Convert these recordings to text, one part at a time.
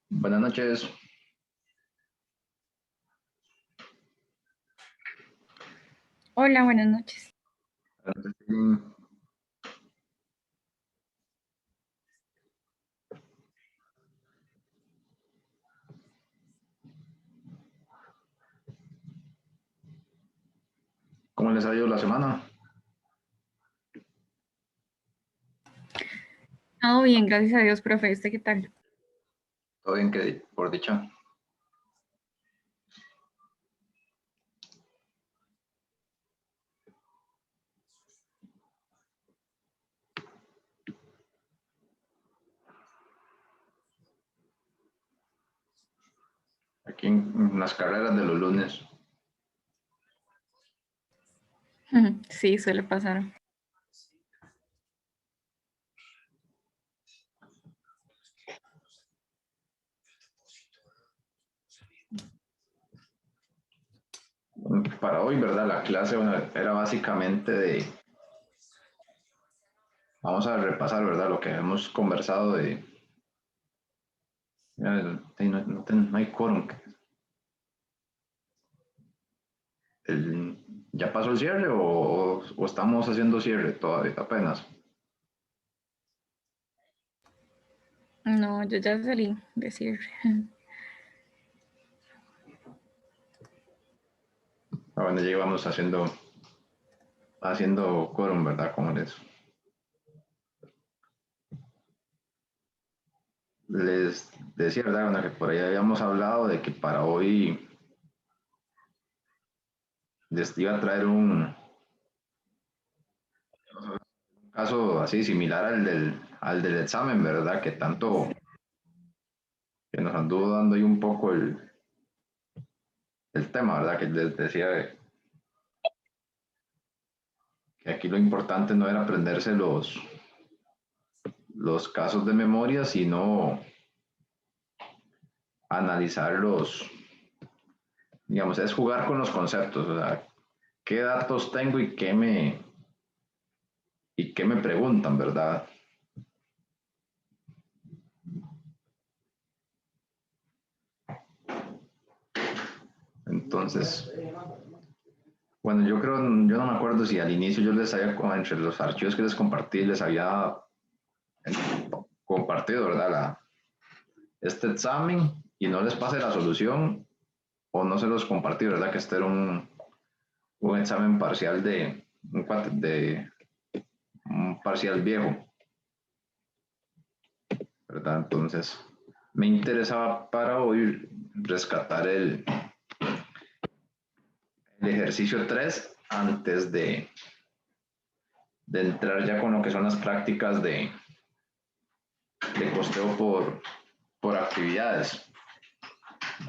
Buenas noches. Hola, buenas noches. ¿Cómo les ha ido la semana? Todo bien, gracias a Dios, profe. ¿Usted qué tal? Todo bien, que por dicha. Aquí en las carreras de los lunes. Sí, suele pasar. Para hoy, ¿verdad? La clase bueno, era básicamente vamos a repasar, ¿verdad? Lo que hemos conversado no hay quórum. ¿Ya pasó el cierre o estamos haciendo cierre todavía apenas? No, yo ya salí decir. Bueno, ya íbamos haciendo quórum, ¿verdad? Como les decía, ¿verdad? Bueno, que por ahí habíamos hablado de que para hoy les iba a traer un caso así similar al del examen, ¿verdad? Que tanto que nos anduvo dando ahí un poco el tema, ¿verdad? Que les decía que aquí lo importante no era aprenderse los casos de memoria, sino analizarlos, digamos, es jugar con los conceptos, o sea, qué datos tengo y qué me preguntan, ¿verdad? Entonces, bueno, yo no me acuerdo si al inicio yo les había, entre los archivos que les compartí, les había compartido, ¿verdad? Este examen y no les pase la solución o no se los compartí, ¿verdad? Que este era un examen parcial de un parcial viejo, ¿verdad? Entonces, me interesaba para hoy rescatar el ejercicio 3 antes de entrar ya con lo que son las prácticas de costeo por actividades.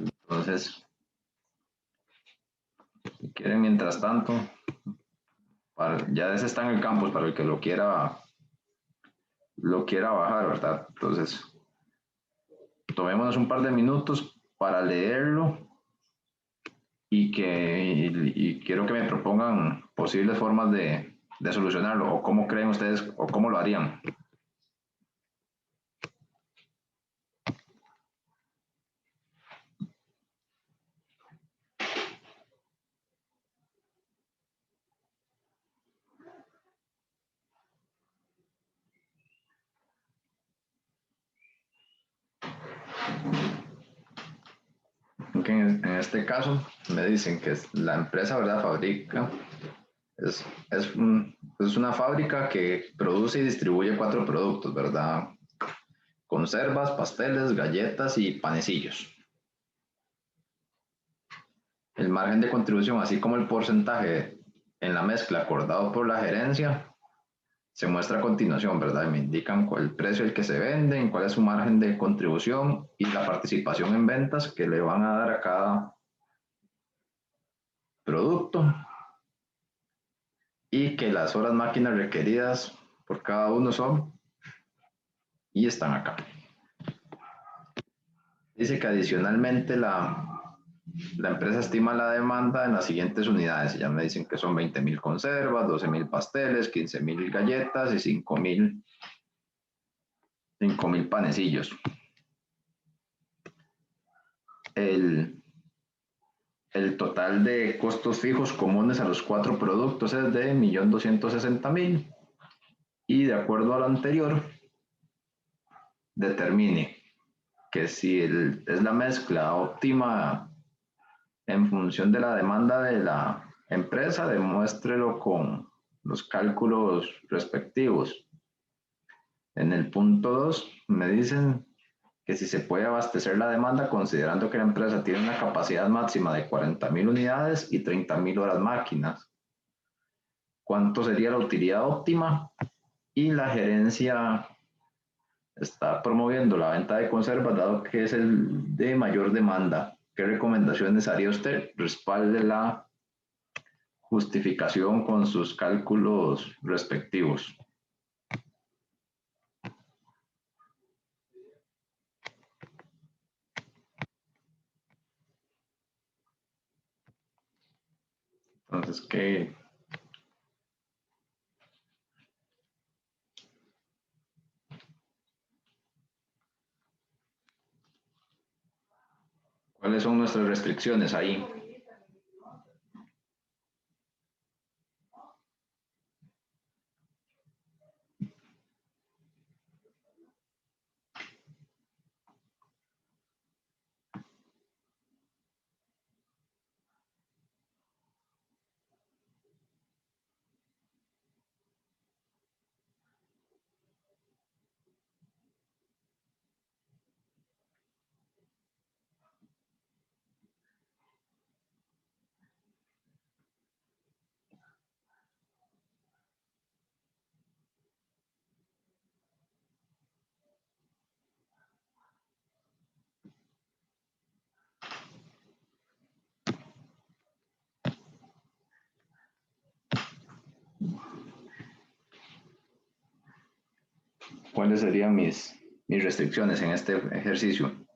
Entonces, si quieren, mientras tanto, ya ese está en el campus para el que lo quiera bajar, ¿verdad? Entonces, tomémonos un par de minutos para leerlo y quiero que me propongan posibles formas de solucionarlo o cómo creen ustedes o cómo lo harían. En este caso, me dicen que la empresa, ¿verdad? Fabrica, es una fábrica que produce y distribuye 4 productos, ¿verdad? Conservas, pasteles, galletas y panecillos. El margen de contribución, así como el porcentaje en la mezcla acordado por la gerencia, se muestra a continuación, ¿verdad? Me indican el precio al que se venden, cuál es su margen de contribución y la participación en ventas que le van a dar a cada producto y que las horas máquinas requeridas por cada uno son y están acá. Dice que adicionalmente la empresa estima la demanda en las siguientes unidades. Ya me dicen que son 20.000 conservas, 12.000 pasteles, 15.000 galletas y 5.000 panecillos. el, el total de costos fijos comunes a los cuatro productos es de 1.260.000 y de acuerdo a lo anterior, determine que si es la mezcla óptima en función de la demanda de la empresa, demuéstrelo con los cálculos respectivos. En el punto 2 me dicen que si se puede abastecer la demanda considerando que la empresa tiene una capacidad máxima de 40.000 unidades y 30.000 horas máquinas. ¿Cuánto sería la utilidad óptima? Y la gerencia está promoviendo la venta de conservas dado que es el de mayor demanda. ¿Qué recomendaciones haría usted? Respalde la justificación con sus cálculos respectivos. Entonces, ¿cuáles son nuestras restricciones ahí? ¿Cuáles serían mis restricciones en este ejercicio?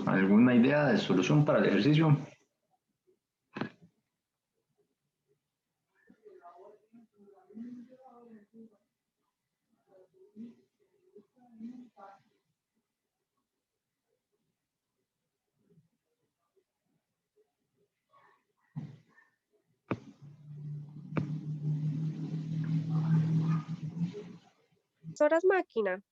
¿Alguna idea de solución para el ejercicio? Horas máquina.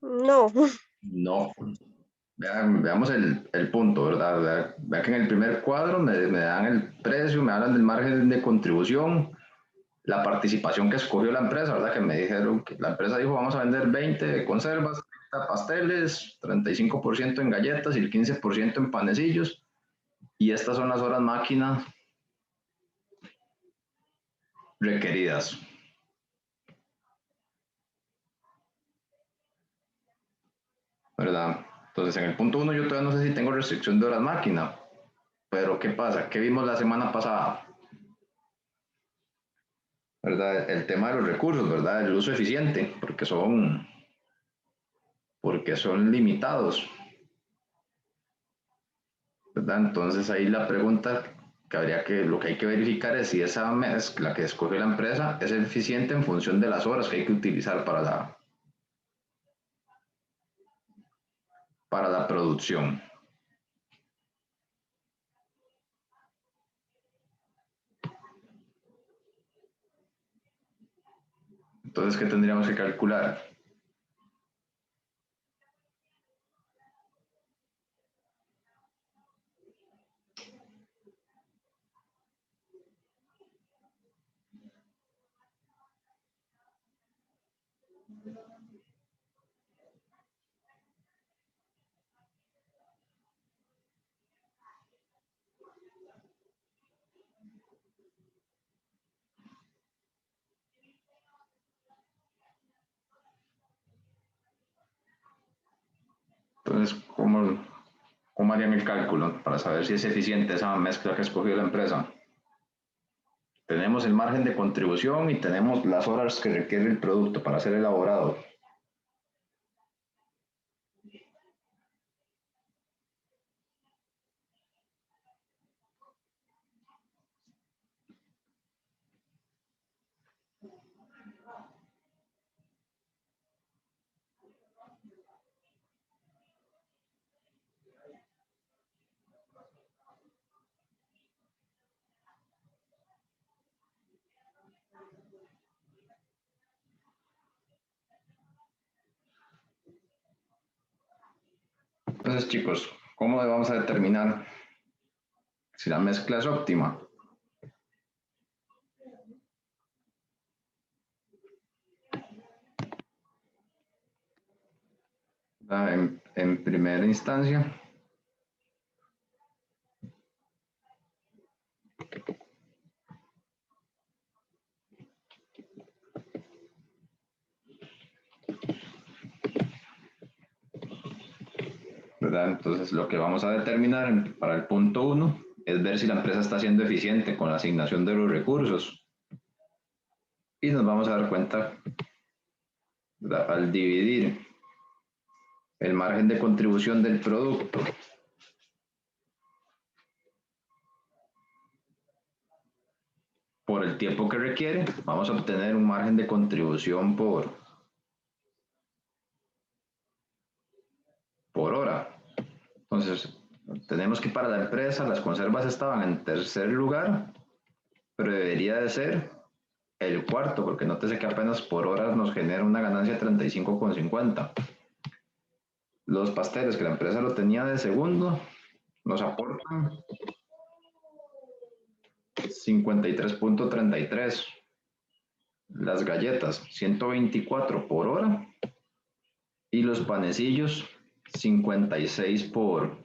No. No. Veamos el punto, ¿verdad? Vea que en el primer cuadro me dan el precio, me hablan del margen de contribución, la participación que escogió la empresa, ¿verdad? Que me dijeron que la empresa dijo vamos a vender 20 conservas, 30 pasteles, 35% en galletas y el 15% en panecillos. Y estas son las horas máquinas requeridas. ¿Verdad? Entonces, en el punto 1 yo todavía no sé si tengo restricción de horas máquina, pero ¿qué pasa? ¿Qué vimos la semana pasada? ¿Verdad? El tema de los recursos, ¿verdad? El uso eficiente, porque son limitados, ¿verdad? Entonces ahí la pregunta lo que hay que verificar es si esa mezcla que escoge la empresa es eficiente en función de las horas que hay que utilizar para la producción. Entonces, ¿qué tendríamos que calcular? Entonces, ¿cómo harían el cálculo para saber si es eficiente esa mezcla que escogió la empresa? Tenemos el margen de contribución y tenemos las horas que requiere el producto para ser elaborado. Entonces, chicos, ¿cómo vamos a determinar si la mezcla es óptima? En primera instancia, ¿verdad? Entonces, lo que vamos a determinar para el punto 1 es ver si la empresa está siendo eficiente con la asignación de los recursos. Y nos vamos a dar cuenta, ¿verdad? Al dividir el margen de contribución del producto por el tiempo que requiere, vamos a obtener un margen de contribución por hora. Entonces, tenemos que para la empresa las conservas estaban en tercer lugar, pero debería de ser el cuarto, porque nótese que apenas por hora nos genera una ganancia de 35,50. Los pasteles que la empresa lo tenía de segundo nos aportan 53,33. Las galletas 124 por hora y los panecillos 56 por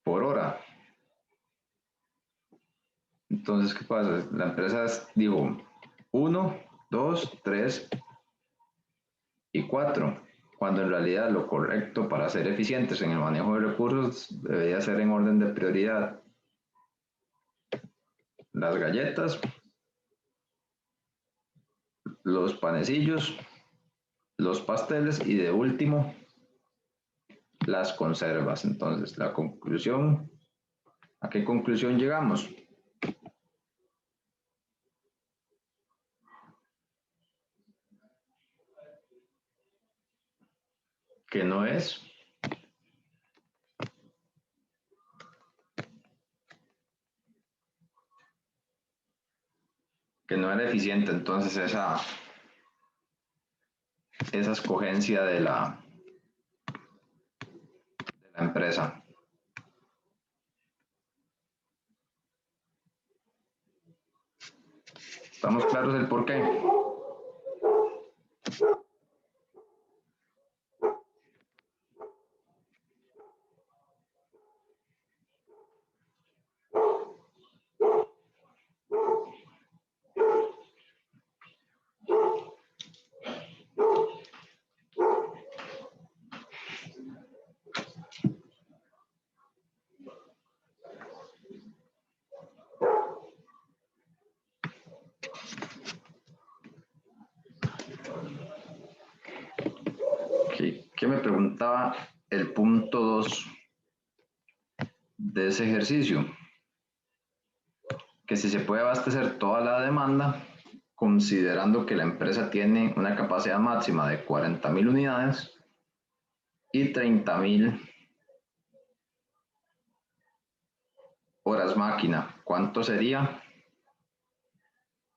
hora. Entonces, ¿qué pasa? La empresa dijo 1, 2, 3 y 4, cuando en realidad lo correcto para ser eficientes en el manejo de recursos debería ser en orden de prioridad. Las galletas, los panecillos, los pasteles y de último las conservas. Entonces, la conclusión, ¿a qué conclusión llegamos? Que no es era eficiente entonces esa escogencia de la empresa. ¿Estamos claros del por qué? ¿Qué me preguntaba el punto 2 de ese ejercicio? Que si se puede abastecer toda la demanda, considerando que la empresa tiene una capacidad máxima de 40.000 unidades y 30.000 horas máquina. ¿Cuánto sería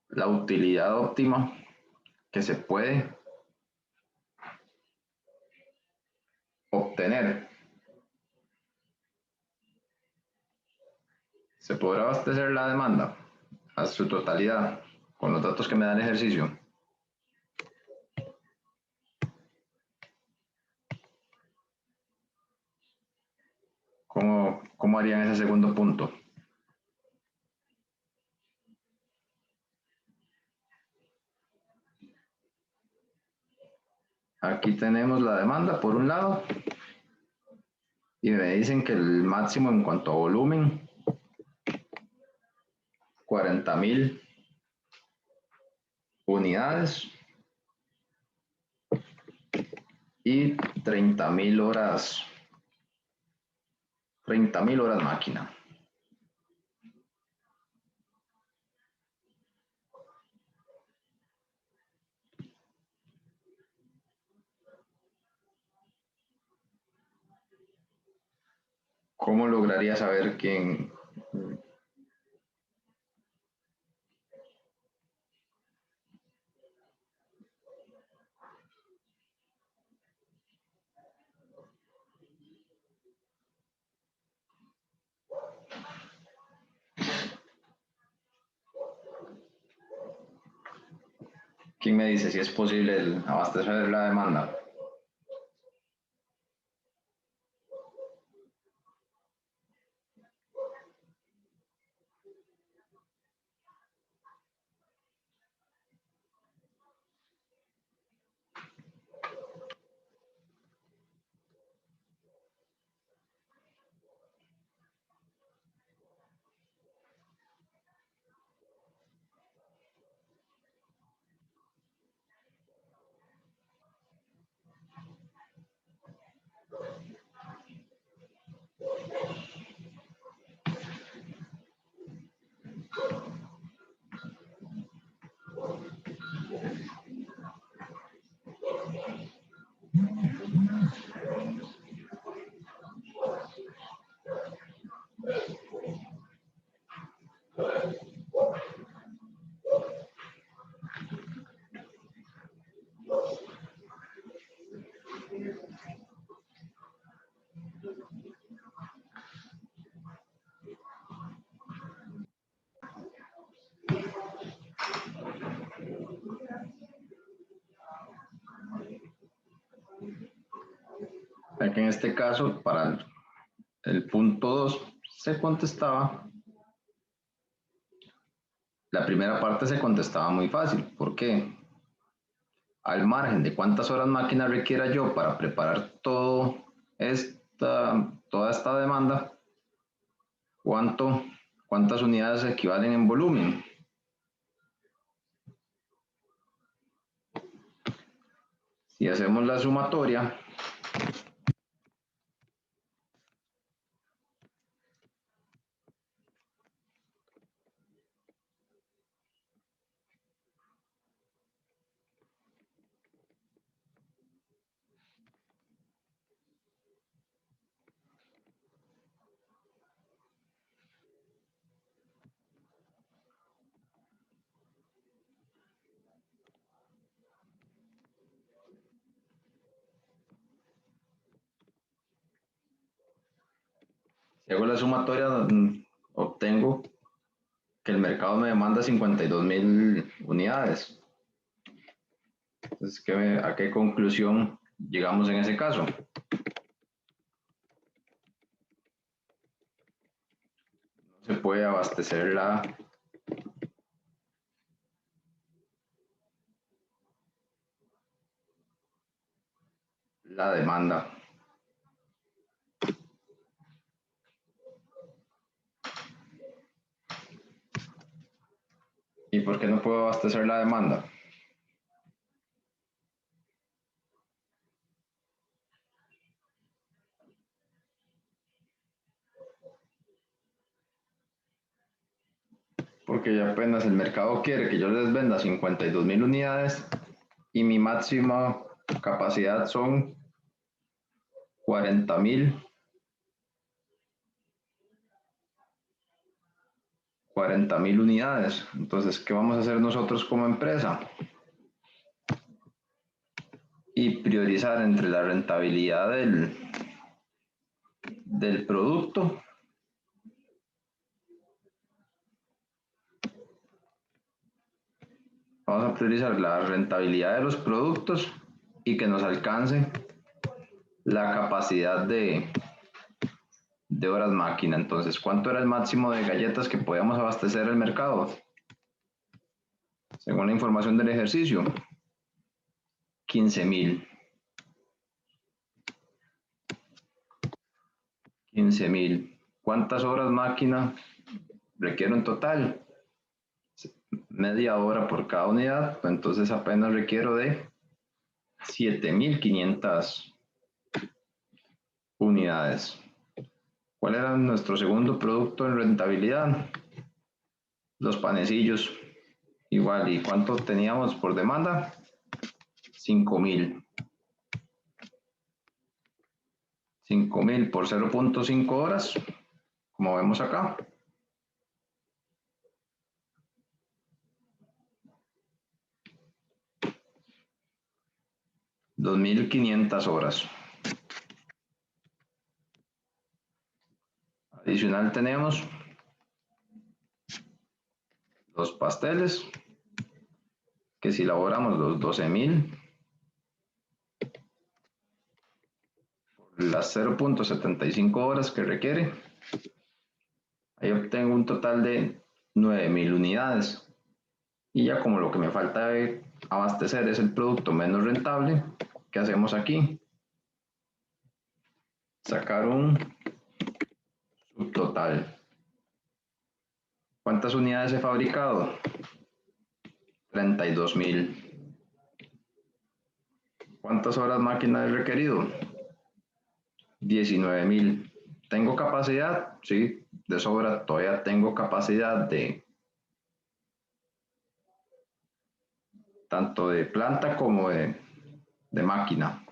la utilidad óptima que se puede obtener? ¿Se podrá abastecer la demanda a su totalidad con los datos que me da el ejercicio? ¿Cómo harían ese segundo punto? Aquí tenemos la demanda por un lado y me dicen que el máximo en cuanto a volumen, 40.000 unidades y 30.000 horas, 30.000 horas máquina. ¿Cómo lograría saber quién? ¿Quién me dice si es posible abastecer la demanda? Que en este caso, para el punto 2, se contestaba, la primera parte se contestaba muy fácil. ¿Por qué? Al margen de cuántas horas máquina requiera yo para preparar toda esta demanda, ¿cuántas unidades equivalen en volumen? Si hacemos la sumatoria, Si hago la sumatoria, obtengo que el mercado me demanda 52.000 unidades. Entonces, ¿a qué conclusión llegamos en ese caso? No se puede abastecer la demanda. ¿Y por qué no puedo abastecer la demanda? Porque apenas el mercado quiere que yo les venda 52.000 unidades y mi máxima capacidad son 40.000 unidades. Entonces, ¿qué vamos a hacer nosotros como empresa? Y priorizar entre la rentabilidad del producto vamos a priorizar la rentabilidad de los productos y que nos alcance la capacidad de horas máquina. Entonces, ¿cuánto era el máximo de galletas que podíamos abastecer el mercado? Según la información del ejercicio, 15.000. 15.000. ¿Cuántas horas máquina requiero en total? Media hora por cada unidad, entonces apenas requiero de 7.500 unidades. ¿Cuál era nuestro segundo producto en rentabilidad? Los panecillos. Igual, ¿y cuánto teníamos por demanda? 5.000. 5.000 por 0.5 horas, como vemos acá. $2.500 horas. Adicional tenemos los pasteles, que si elaboramos los 12.000 las 0.75 horas que requiere, ahí obtengo un total de 9.000 unidades. Y ya como lo que me falta de abastecer es el producto menos rentable, ¿qué hacemos aquí? Sacar un subtotal. ¿Cuántas unidades he fabricado? 32.000. ¿Cuántas horas máquina he requerido? 19.000. ¿Tengo capacidad? Sí, de sobra. Todavía tengo capacidad de tanto de planta como de máquina.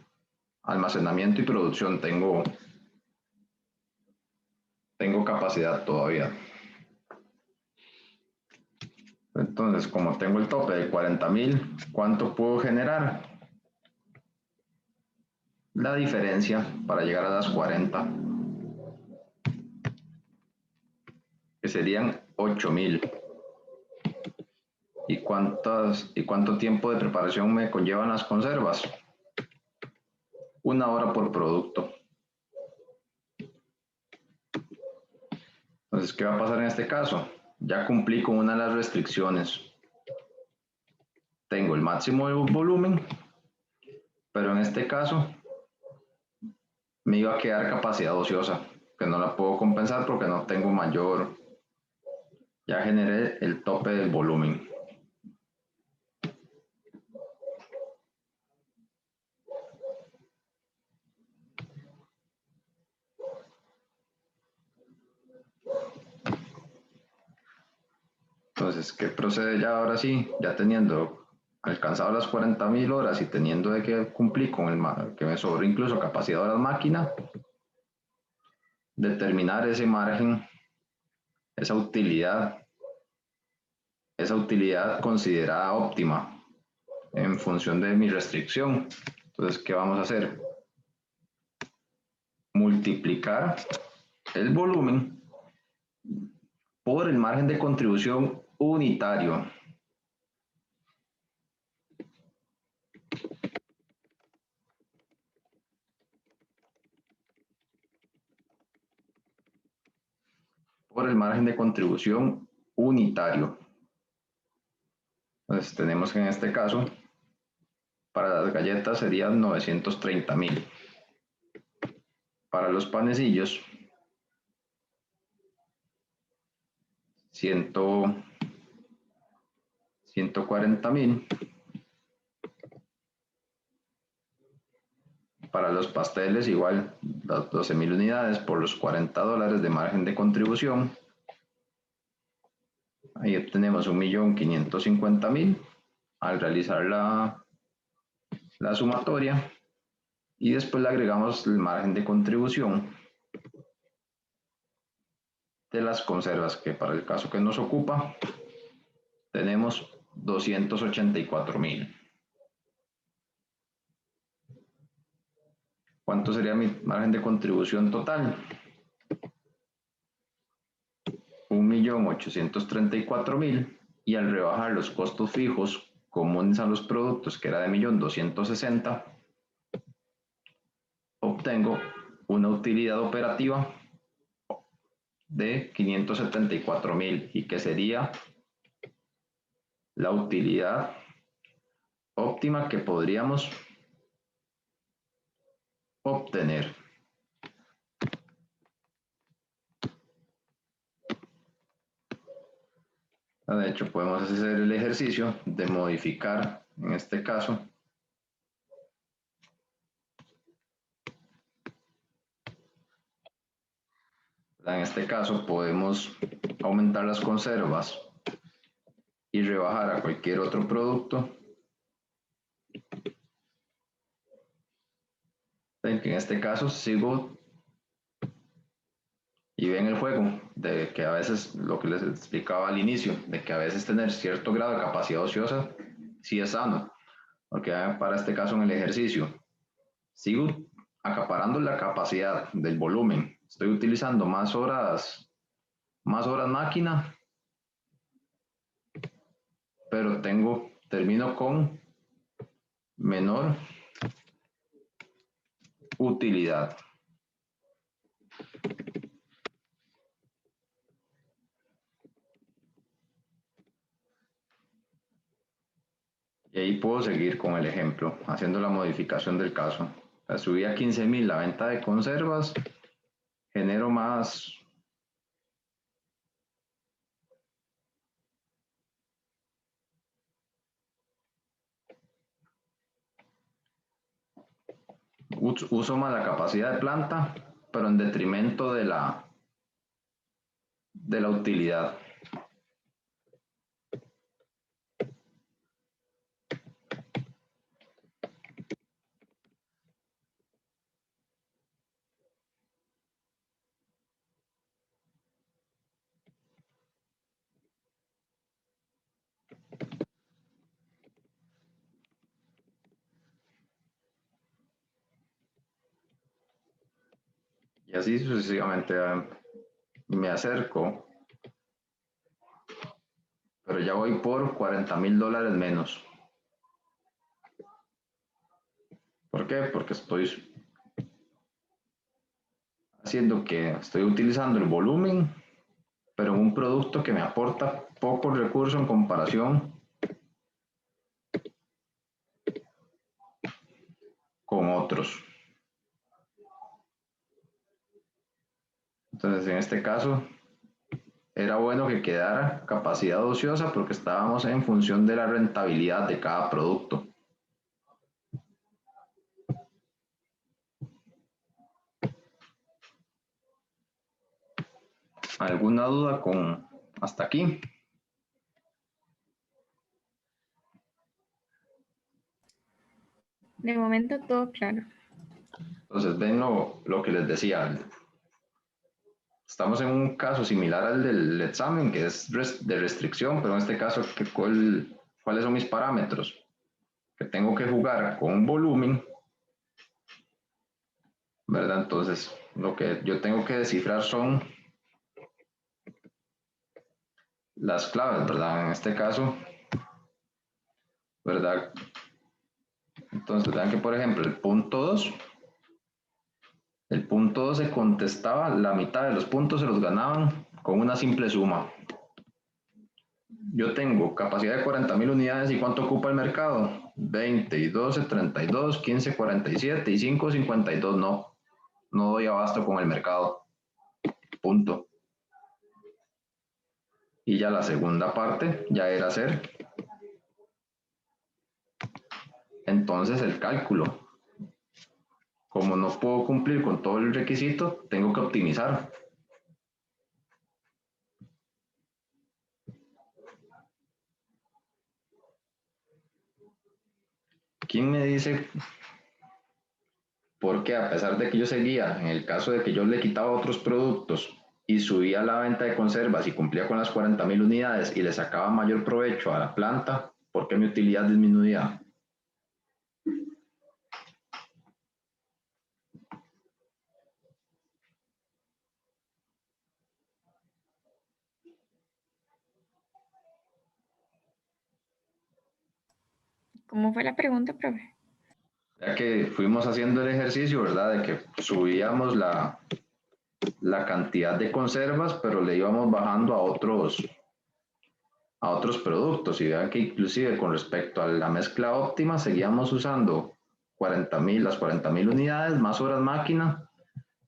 Almacenamiento y producción. Tengo capacidad todavía. Entonces, como tengo el tope de 40.000, ¿cuánto puedo generar? La diferencia para llegar a las 40, que serían 8.000. ¿Y cuánto tiempo de preparación me conllevan las conservas? 1 hora por producto. Entonces, ¿qué va a pasar en este caso? Ya cumplí con una de las restricciones. Tengo el máximo de volumen, pero en este caso me iba a quedar capacidad ociosa, que no la puedo compensar porque no tengo mayor. Ya generé el tope del volumen. Entonces, ¿qué procede ya ahora sí? Ya teniendo alcanzado las 40.000 horas y teniendo de que cumplir con que me sobre incluso capacidad de la máquina, determinar ese margen, esa utilidad considerada óptima en función de mi restricción. Entonces, ¿qué vamos a hacer? Multiplicar el volumen por el margen de contribución unitario. Por el margen de contribución unitario. Entonces tenemos que en este caso, para las galletas serían 930.000. Para los panecillos, 140.000. Para los pasteles igual, las 12.000 unidades por los $40 de margen de contribución. Ahí obtenemos 1.550.000 al realizar la sumatoria. Y después le agregamos el margen de contribución de las conservas, que para el caso que nos ocupa, tenemos 284.000. ¿Cuánto sería mi margen de contribución total? 1.834.000, y al rebajar los costos fijos comunes a los productos, que era de 1.260.000, obtengo una utilidad operativa de 574.000, y que sería la utilidad óptima que podríamos obtener. De hecho, podemos hacer el ejercicio de modificar, en este caso, podemos aumentar las conservas y rebajar a cualquier otro producto. Ven que en este caso sigo, y ven el juego de que a veces, lo que les explicaba al inicio, de que a veces tener cierto grado de capacidad ociosa sí es sano, porque para este caso en el ejercicio sigo acaparando la capacidad del volumen, estoy utilizando más horas máquina, pero termino con menor utilidad. Y ahí puedo seguir con el ejemplo, haciendo la modificación del caso. Subí a 15.000 la venta de conservas, genero más uso más la capacidad de planta, pero en detrimento de la utilidad. Y así sucesivamente me acerco, pero ya voy por $40.000 menos. ¿Por qué? Porque estoy haciendo que estoy utilizando el volumen, pero en un producto que me aporta poco recurso en comparación con otros. Entonces, en este caso, era bueno que quedara capacidad ociosa porque estábamos en función de la rentabilidad de cada producto. ¿Alguna duda con hasta aquí? De momento todo claro. Entonces, ven lo que les decía. Estamos en un caso similar al del examen, que es de restricción, pero en este caso, ¿cuáles son mis parámetros? Que tengo que jugar con un volumen, ¿verdad? Entonces, lo que yo tengo que descifrar son las claves, ¿verdad? En este caso, ¿verdad? Entonces, vean que, por ejemplo, el punto 2 se contestaba, la mitad de los puntos se los ganaban con una simple suma. Yo tengo capacidad de 40.000 unidades y ¿cuánto ocupa el mercado? 20 y 12, 32, 15, 47 y 5, 52. No doy abasto con el mercado. Punto. Y ya la segunda parte ya era hacer entonces el cálculo. Como no puedo cumplir con todo el requisito, tengo que optimizar. ¿Quién me dice por qué, a pesar de que yo seguía, en el caso de que yo le quitaba otros productos y subía la venta de conservas y cumplía con las 40.000 unidades y le sacaba mayor provecho a la planta, por qué mi utilidad disminuía? ¿Cómo fue la pregunta, profe? Ya que fuimos haciendo el ejercicio, ¿verdad? De que subíamos la cantidad de conservas, pero le íbamos bajando a otros productos. Y vean que inclusive con respecto a la mezcla óptima, seguíamos usando las 40.000 unidades, más horas máquina,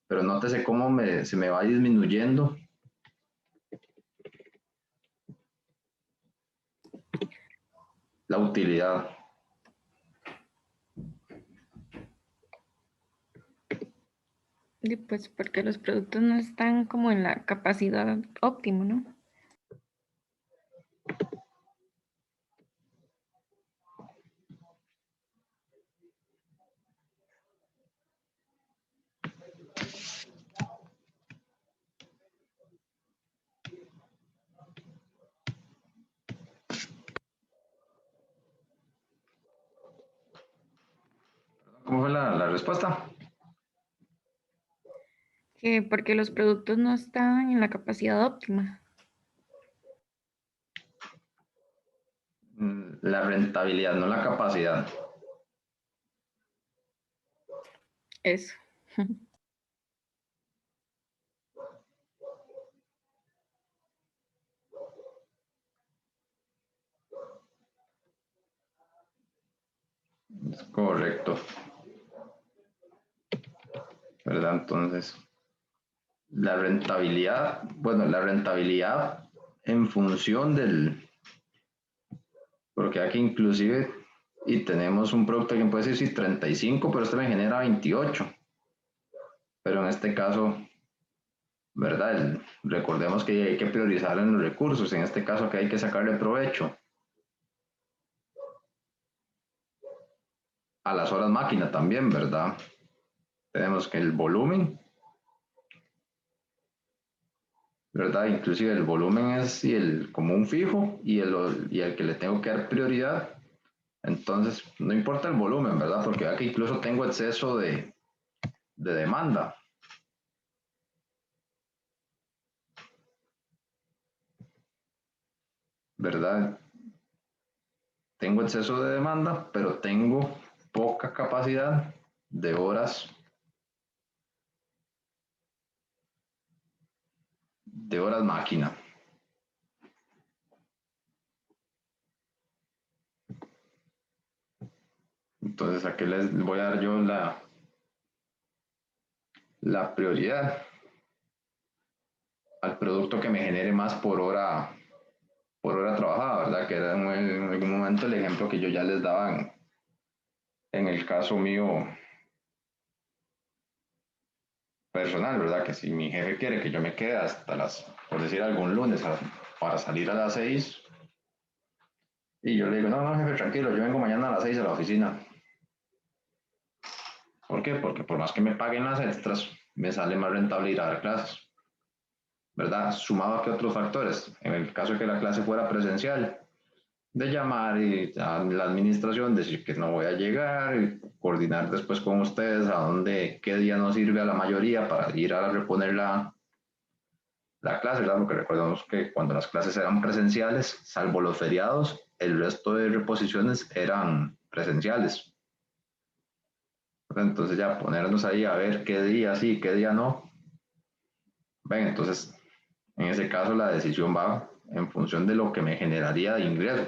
pero nótese cómo se me va disminuyendo la utilidad. Y pues porque los productos no están como en la capacidad óptima, ¿no? ¿Cómo fue la respuesta? Que porque los productos no están en la capacidad óptima. La rentabilidad, no la capacidad. Eso. Es correcto. ¿Verdad? Entonces, la rentabilidad en función porque aquí inclusive, y tenemos un producto que puede decir sí, 35, pero este me genera 28. Pero en este caso, ¿verdad? Recordemos que hay que priorizar en los recursos, en este caso que hay que sacarle provecho a las horas máquina también, ¿verdad? Tenemos que el volumen, ¿verdad? Inclusive el volumen es como un fijo y el que le tengo que dar prioridad. Entonces, no importa el volumen, ¿verdad? Porque aquí incluso tengo exceso de demanda, ¿verdad? Tengo exceso de demanda, pero tengo poca capacidad de horas máquina. Entonces, ¿a qué les voy a dar yo la prioridad? Al producto que me genere más por hora trabajada, ¿verdad? Que era en algún momento el ejemplo que yo ya les daba en el caso mío personal, ¿verdad? Que si mi jefe quiere que yo me quede hasta por decir algún lunes para salir a las 6, y yo le digo, no, no, jefe, tranquilo, yo vengo mañana a las 6 a la oficina. ¿Por qué? Porque por más que me paguen las extras, me sale más rentable ir a dar clases, ¿verdad? Sumado a que otros factores, en el caso de que la clase fuera presencial, de llamar y a la administración decir que no voy a llegar, coordinar después con ustedes a dónde, qué día nos sirve a la mayoría para ir a reponer la clase, ¿verdad? Porque recordemos que cuando las clases eran presenciales, salvo los feriados, el resto de reposiciones eran presenciales. Entonces ya ponernos ahí a ver qué día sí, qué día no. Ven, entonces en ese caso la decisión va en función de lo que me generaría de ingreso.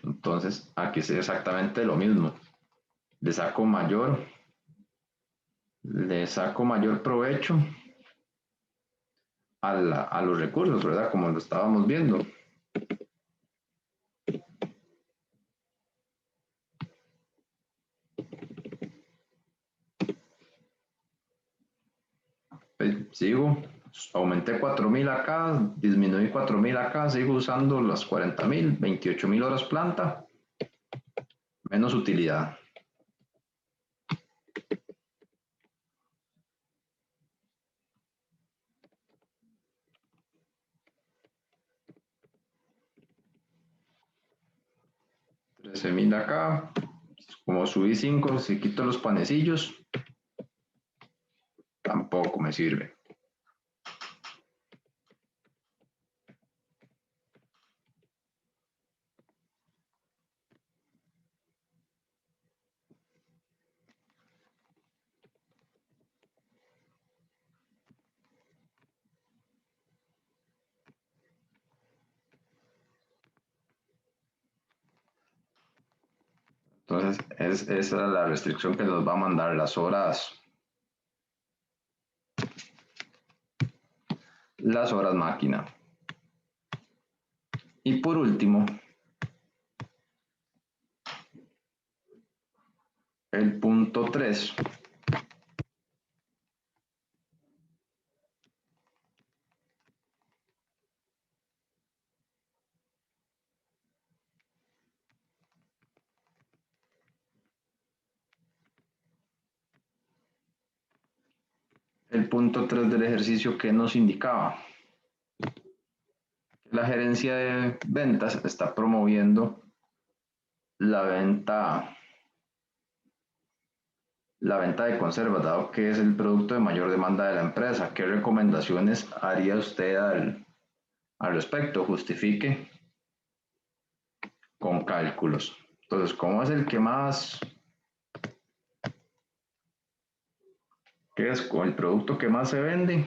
Entonces aquí es exactamente lo mismo. Le saco mayor provecho a los recursos, ¿verdad? Como lo estábamos viendo. Sigo, aumenté 4.000 acá, disminuí 4.000 acá, sigo usando las 40.000, 28.000 horas planta, menos utilidad. $13.000 acá, como subí 5, si quito los panecillos, tampoco me sirve. Entonces, esa es la restricción que nos va a mandar las horas máquina. Y por último, el punto 3. El punto 3 del ejercicio que nos indicaba. La gerencia de ventas está promoviendo la venta de conservas, dado que es el producto de mayor demanda de la empresa. ¿Qué recomendaciones haría usted al respecto? Justifique con cálculos. Entonces, ¿cómo es el que más, qué es con el producto que más se vende?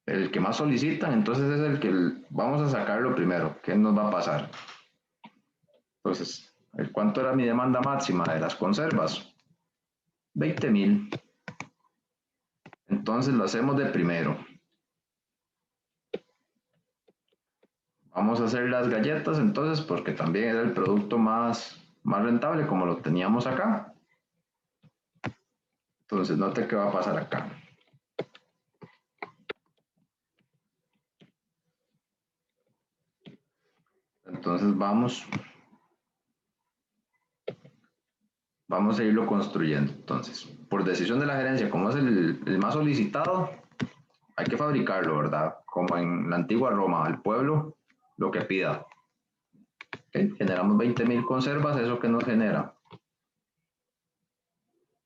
El que más solicitan, entonces es el que vamos a sacarlo primero. ¿Qué nos va a pasar? Entonces, ¿cuánto era mi demanda máxima de las conservas? 20.000. Entonces lo hacemos de primero. Vamos a hacer las galletas entonces porque también era el producto más rentable como lo teníamos acá. Entonces note qué va a pasar acá. Entonces vamos a irlo construyendo. Entonces, por decisión de la gerencia, como es el más solicitado, hay que fabricarlo, ¿verdad? Como en la antigua Roma, al pueblo, lo que pida. ¿Okay? Generamos 20.000 conservas, ¿eso qué nos genera?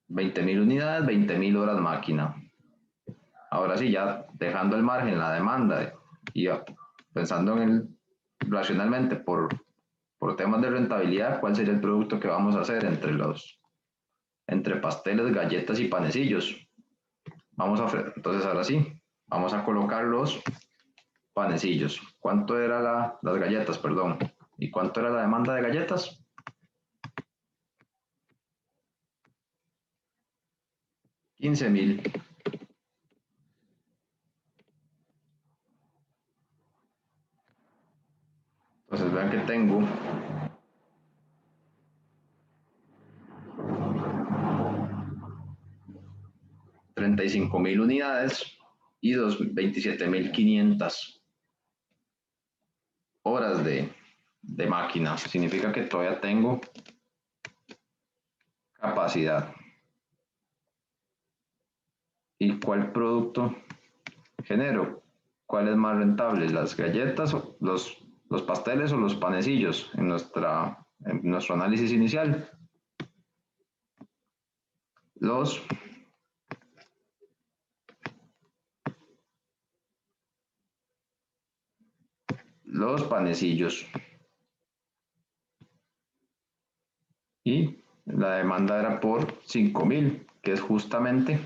20.000 unidades, 20.000 horas máquina. Ahora sí, ya dejando el margen, la demanda y pensando racionalmente por temas de rentabilidad, ¿cuál sería el producto que vamos a hacer entre pasteles, galletas y panecillos? Entonces ahora sí, vamos a colocar los panecillos. ¿Cuánto era las galletas, perdón? ¿Y cuánto era la demanda de galletas? 15.000. Entonces vean que tengo 35.000 unidades y 27.500 horas de máquina. Significa que todavía tengo capacidad. ¿Y cuál producto genero? ¿Cuál es más rentable? ¿Las galletas o los los pasteles o los panecillos en nuestro análisis inicial. Los panecillos. Y la demanda era por 5.000, que es justamente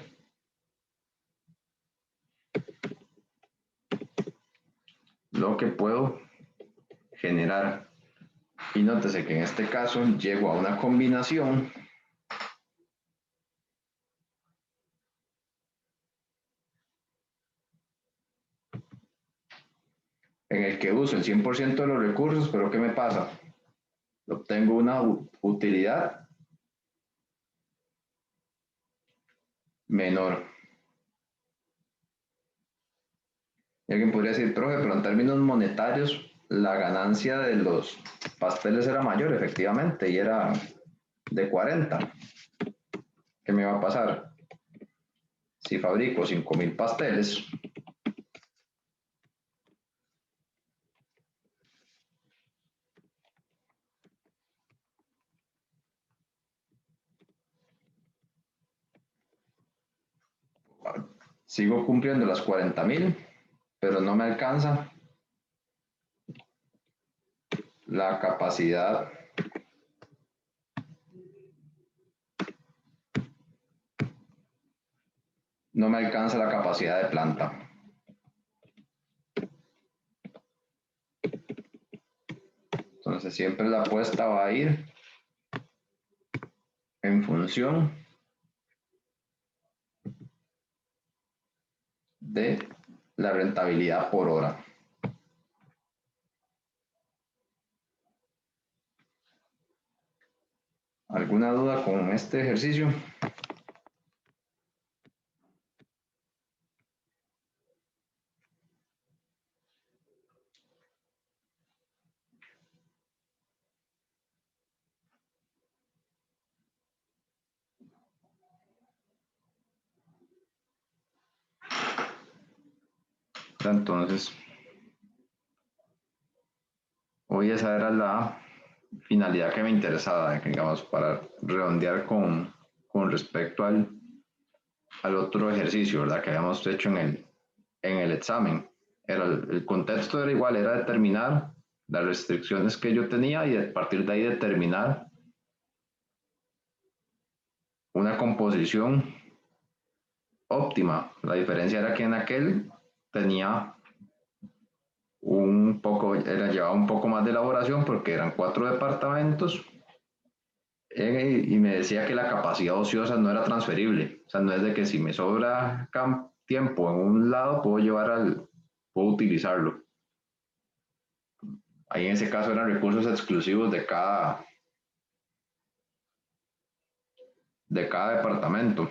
lo que puedo generar. Y nótese que en este caso llego a una combinación en el que uso el 100% de los recursos, pero ¿qué me pasa? Obtengo una utilidad menor. Y alguien podría decir, profe, pero en términos monetarios, la ganancia de los pasteles era mayor, efectivamente, y era de 40. ¿Qué me va a pasar? Si fabrico 5.000 pasteles, sigo cumpliendo las 40.000, pero no me alcanza la capacidad de planta. Entonces siempre la apuesta va a ir en función de la rentabilidad por hora. ¿Alguna duda con este ejercicio? Entonces, hoy esa era la finalidad que me interesaba, digamos, para redondear con respecto al otro ejercicio, ¿verdad? Que habíamos hecho en el examen. El contexto era igual, era determinar las restricciones que yo tenía y a partir de ahí determinar una composición óptima. La diferencia era que en aquel tenía llevaba un poco más de elaboración porque eran 4 departamentos y me decía que la capacidad ociosa no era transferible. O sea, no es de que si me sobra tiempo en un lado puedo utilizarlo. Ahí en ese caso eran recursos exclusivos de cada departamento.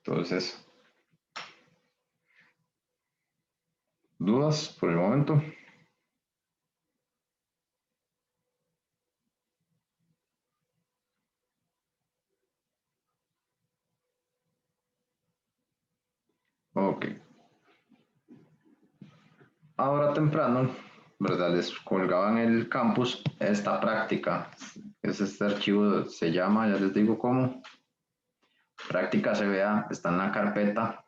Entonces, ¿dudas por el momento? Ok. Ahora temprano, ¿verdad? Les colgaba en el campus esta práctica. Este archivo se llama, ya les digo cómo, práctica CBA, está en la carpeta.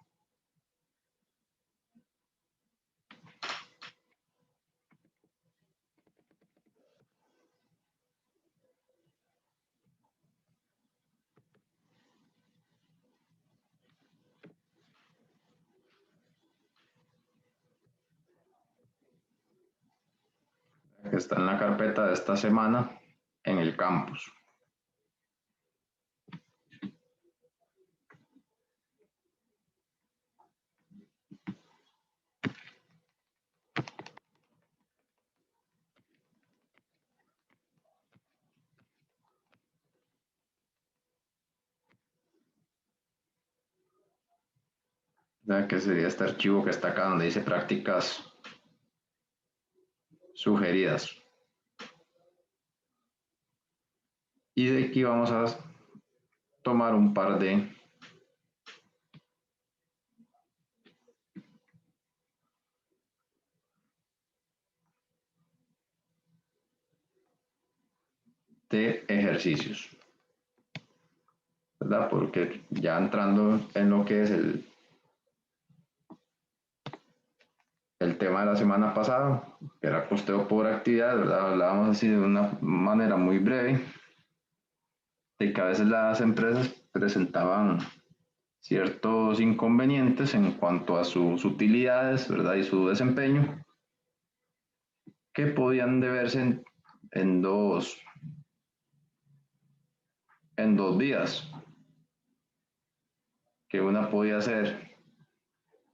Está en la carpeta de esta semana en el campus. Ya que sería este archivo que está acá donde dice prácticas sugeridas. Y de aquí vamos a tomar un par de de ejercicios, ¿verdad? Porque ya entrando en lo que es el tema de la semana pasada, que era costeo por actividad, ¿verdad? Hablábamos así de una manera muy breve, de que a veces las empresas presentaban ciertos inconvenientes en cuanto a sus utilidades, ¿verdad? Y su desempeño, que podían deberse en dos vías, que una podía ser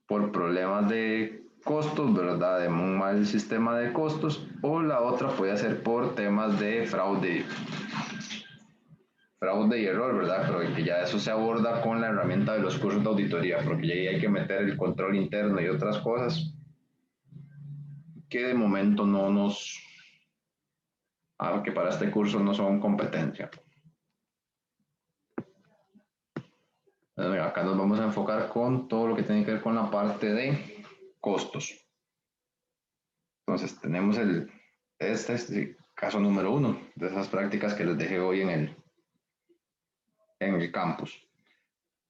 por problemas de costos, ¿verdad? De un mal sistema de costos, o la otra podía ser por temas de fraude y error, ¿verdad? Pero que ya eso se aborda con la herramienta de los cursos de auditoría, porque ya ahí hay que meter el control interno y otras cosas que de momento no nos, que para este curso no son competencia. Acá nos vamos a enfocar con todo lo que tiene que ver con la parte de costos. Entonces tenemos este es el caso número 1 de esas prácticas que les dejé hoy en el campus.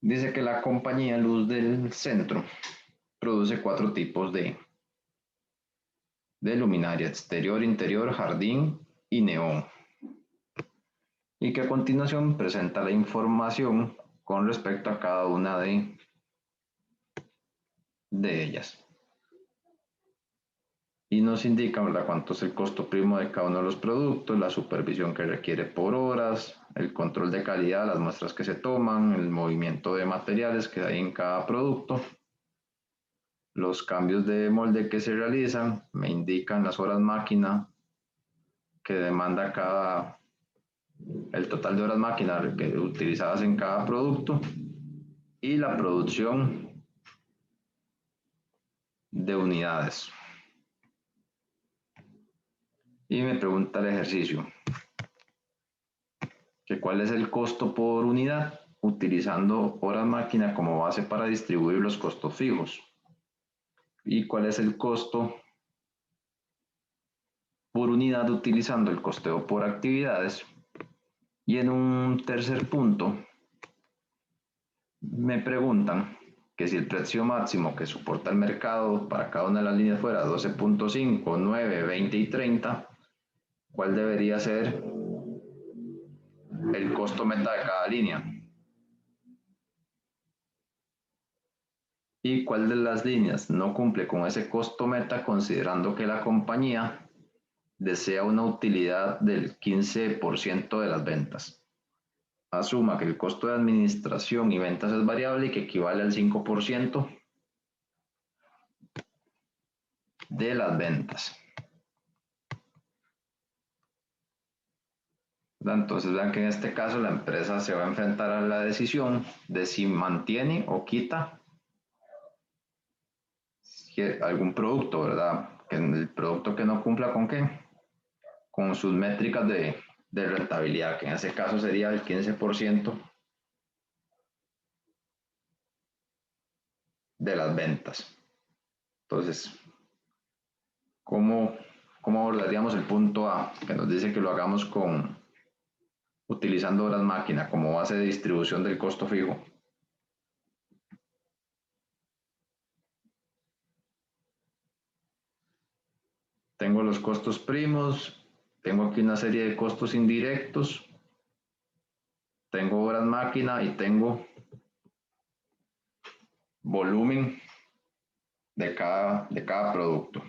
Dice que la compañía Luz del Centro produce 4 tipos de luminaria: exterior, interior, jardín y neón. Y que a continuación presenta la información con respecto a cada una de ellas. Y nos indica, ¿verdad?, cuánto es el costo primo de cada uno de los productos, la supervisión que requiere por horas, el control de calidad, las muestras que se toman, el movimiento de materiales que hay en cada producto, los cambios de molde que se realizan, me indican las horas máquina que demanda el total de horas máquina utilizadas en cada producto y la producción de unidades. Y me pregunta el ejercicio, que cuál es el costo por unidad utilizando horas máquina como base para distribuir los costos fijos, y cuál es el costo por unidad utilizando el costeo por actividades. Y en un tercer punto me preguntan que si el precio máximo que soporta el mercado para cada una de las líneas fuera 12.5, 9, 20 y 30, ¿cuál debería ser el costo meta de cada línea? ¿Y cuál de las líneas no cumple con ese costo meta, considerando que la compañía desea una utilidad del 15% de las ventas? Asuma que el costo de administración y ventas es variable y que equivale al 5% de las ventas. Entonces vean que en este caso la empresa se va a enfrentar a la decisión de si mantiene o quita algún producto, ¿verdad? El producto que no cumpla con qué, con sus métricas de rentabilidad, que en ese caso sería el 15% de las ventas. Entonces, ¿cómo abordaríamos el punto A, que nos dice que lo hagamos utilizando horas máquina como base de distribución del costo fijo? Tengo los costos primos, tengo aquí una serie de costos indirectos, tengo horas máquina y tengo volumen de cada producto.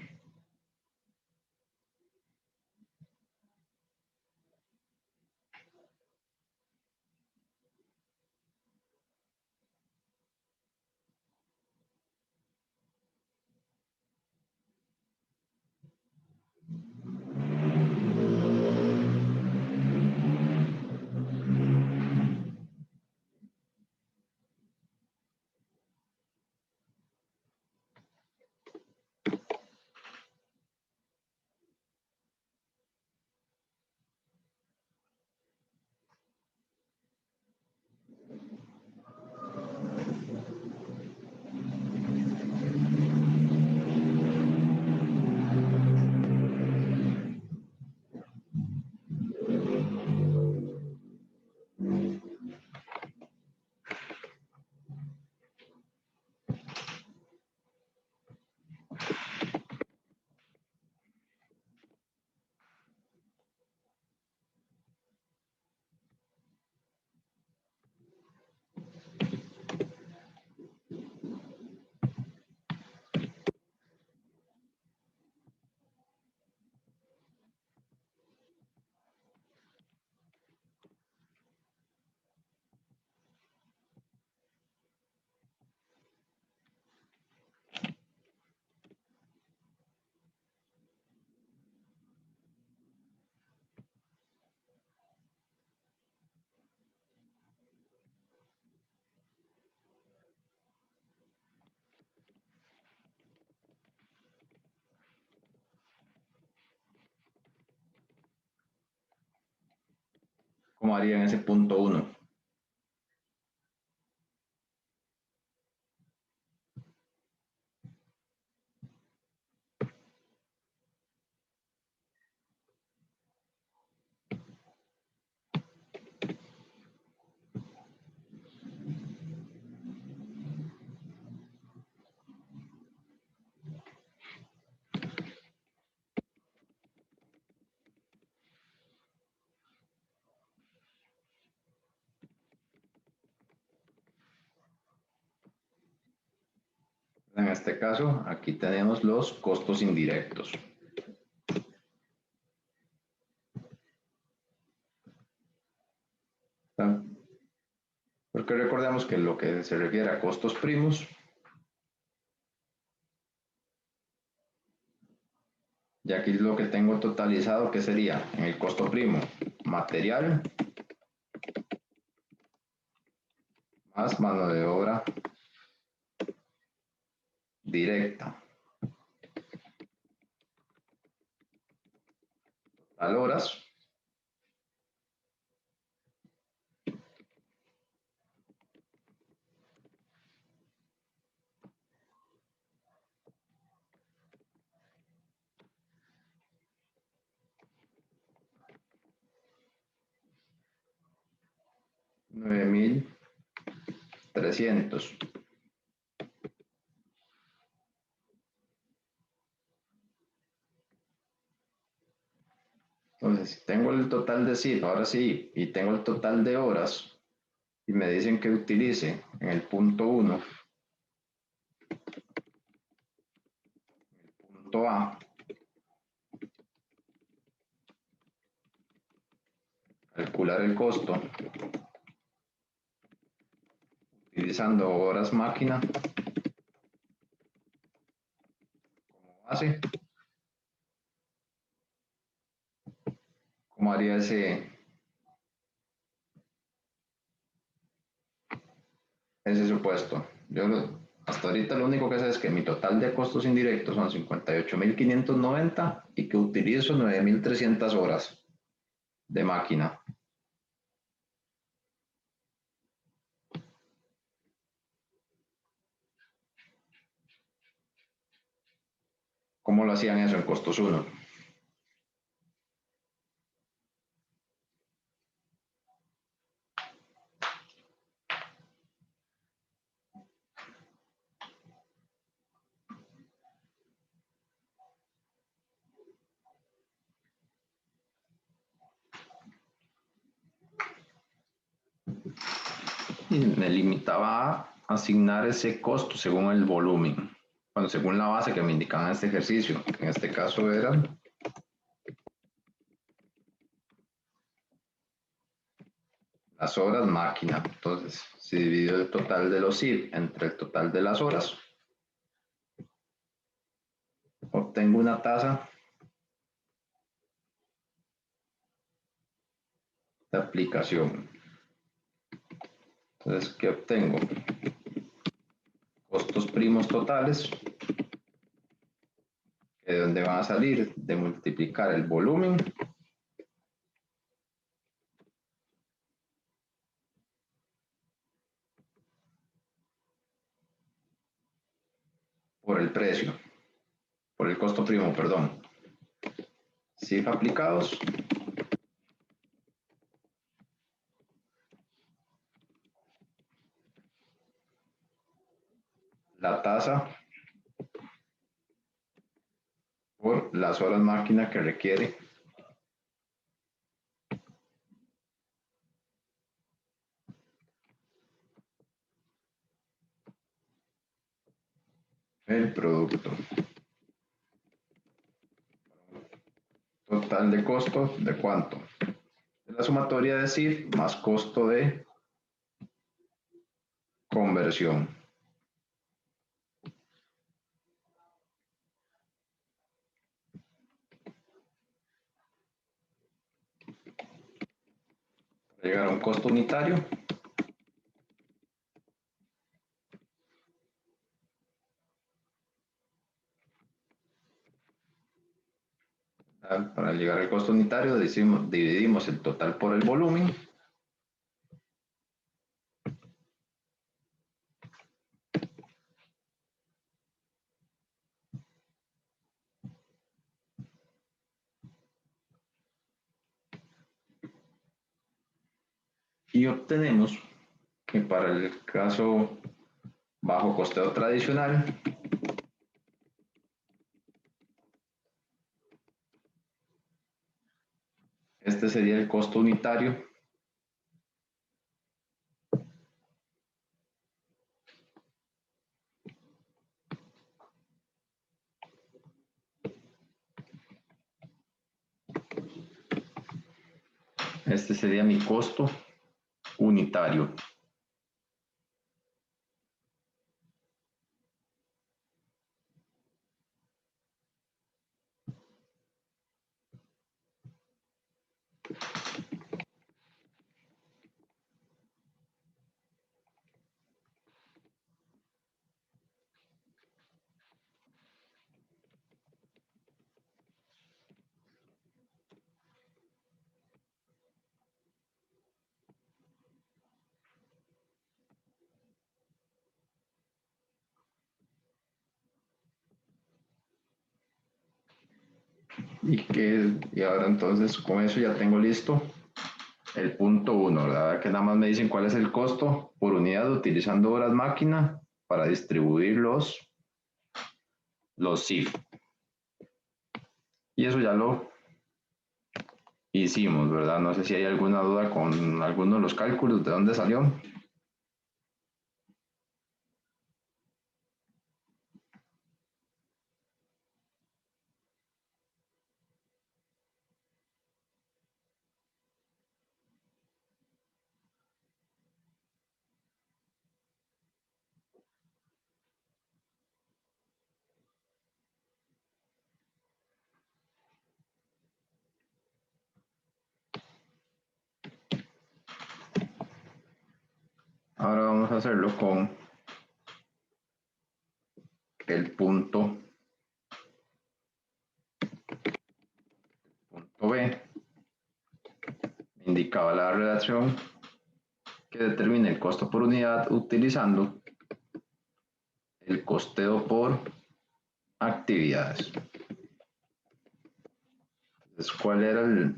¿Cómo haría en ese punto 1? En este caso, aquí tenemos los costos indirectos. Porque recordemos que lo que se refiere a costos primos, y aquí lo que tengo totalizado, que sería en el costo primo, material más mano de obra directa. Total horas. $9,300. Entonces, si tengo el total de CIF, ahora sí, y tengo el total de horas, y me dicen que utilice en el punto 1, punto A, calcular el costo utilizando horas máquina como base. ¿Cómo haría ese supuesto? Yo hasta ahorita lo único que sé es que mi total de costos indirectos son 58,590 y que utilizo 9,300 horas de máquina. ¿Cómo lo hacían eso en costos 1? Y me limitaba a asignar ese costo según el volumen, bueno, según la base que me indicaba en este ejercicio. En este caso eran las horas máquina. Entonces, si divido el total de los CIF entre el total de las horas, obtengo una tasa de aplicación. Entonces, ¿qué obtengo? Costos primos totales, que de donde van a salir de multiplicar el volumen por el precio, por el costo primo, perdón. CIF aplicados la tasa por las horas máquina que requiere el producto. Total de costo, ¿de cuánto? De la sumatoria de CIF más costo de conversión. Para llegar a un costo unitario, para llegar al costo unitario dividimos el total por el volumen Y obtenemos que para el caso bajo costeo tradicional, este sería el costo unitario Este sería mi costo unitario. Y ahora entonces con eso ya tengo listo el punto 1, ¿verdad? Que nada más me dicen cuál es el costo por unidad utilizando horas máquina para distribuir los CIF. Y eso ya lo hicimos, ¿verdad? No sé si hay alguna duda con alguno de los cálculos, ¿de dónde salió? Ahora vamos a hacerlo con el punto B. Indicaba la relación que determina el costo por unidad utilizando el costeo por actividades. Entonces, ¿cuál era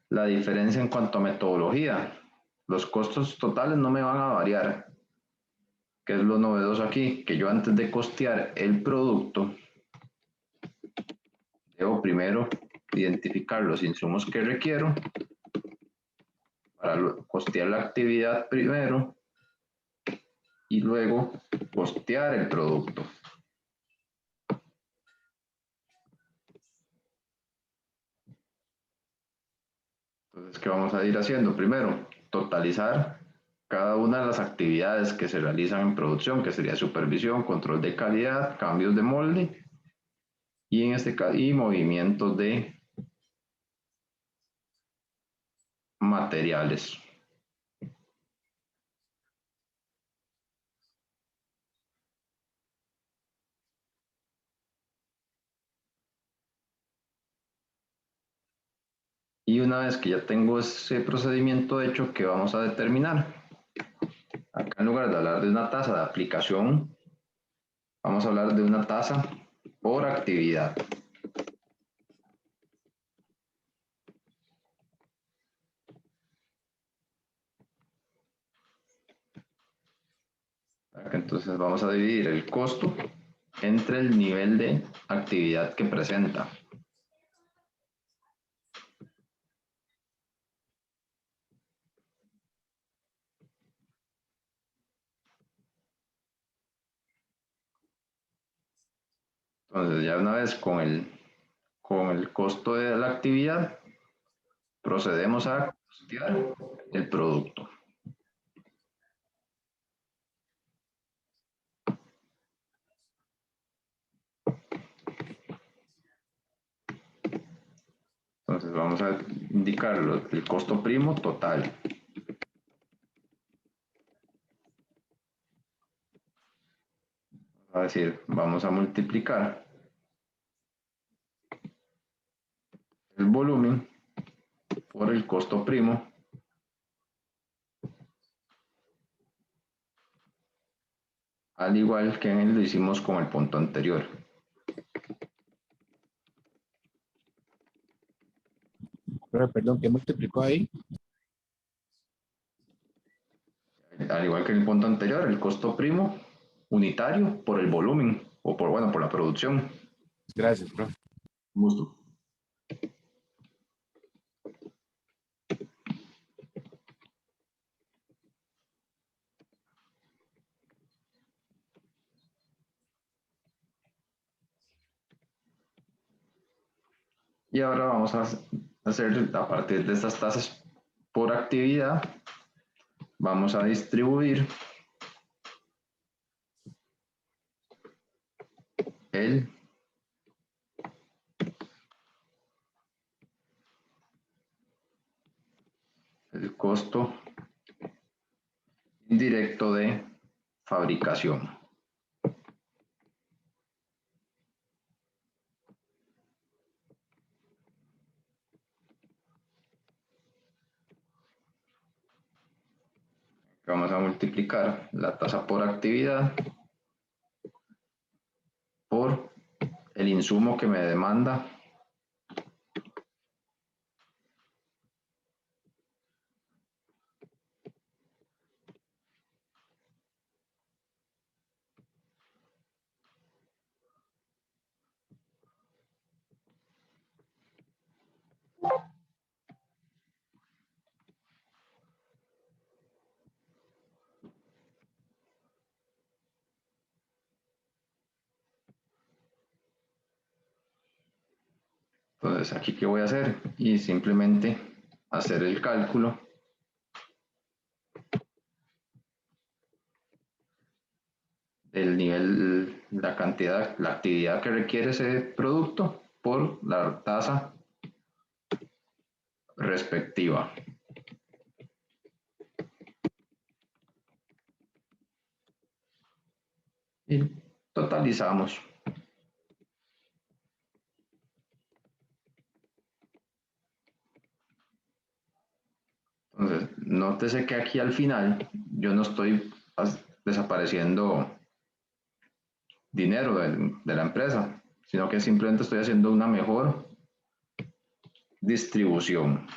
la diferencia en cuanto a metodología? Los costos totales no me van a variar. ¿Qué es lo novedoso aquí? Que yo antes de costear el producto, debo primero identificar los insumos que requiero para costear la actividad primero y luego costear el producto. Entonces, ¿qué vamos a ir haciendo? Primero, totalizar cada una de las actividades que se realizan en producción, que sería supervisión, control de calidad, cambios de molde y en este caso y movimientos de materiales. Y una vez que ya tengo ese procedimiento hecho, ¿qué vamos a determinar? Acá en lugar de hablar de una tasa de aplicación, vamos a hablar de una tasa por actividad. Entonces vamos a dividir el costo entre el nivel de actividad que presenta. Entonces ya una vez con el costo de la actividad, procedemos a costear el producto. Entonces vamos a indicar el costo primo total. Es decir, vamos a multiplicar el volumen por el costo primo al igual que lo hicimos con el punto anterior. Pero, perdón, ¿qué multiplicó ahí? que en el punto anterior, el costo primo unitario por el volumen o por, bueno, por la producción. Gracias, profe. Un gusto. Y ahora vamos a hacer, a partir de estas tasas por actividad, vamos a distribuir el costo indirecto de fabricación. Vamos a multiplicar la tasa por actividad por el insumo que me demanda Entonces, aquí qué voy a hacer y simplemente hacer el cálculo del nivel, la cantidad, la actividad que requiere ese producto por la tasa respectiva. Y totalizamos. Entonces, nótese que aquí al final yo no estoy desapareciendo dinero de la empresa, sino que simplemente estoy haciendo una mejor distribución.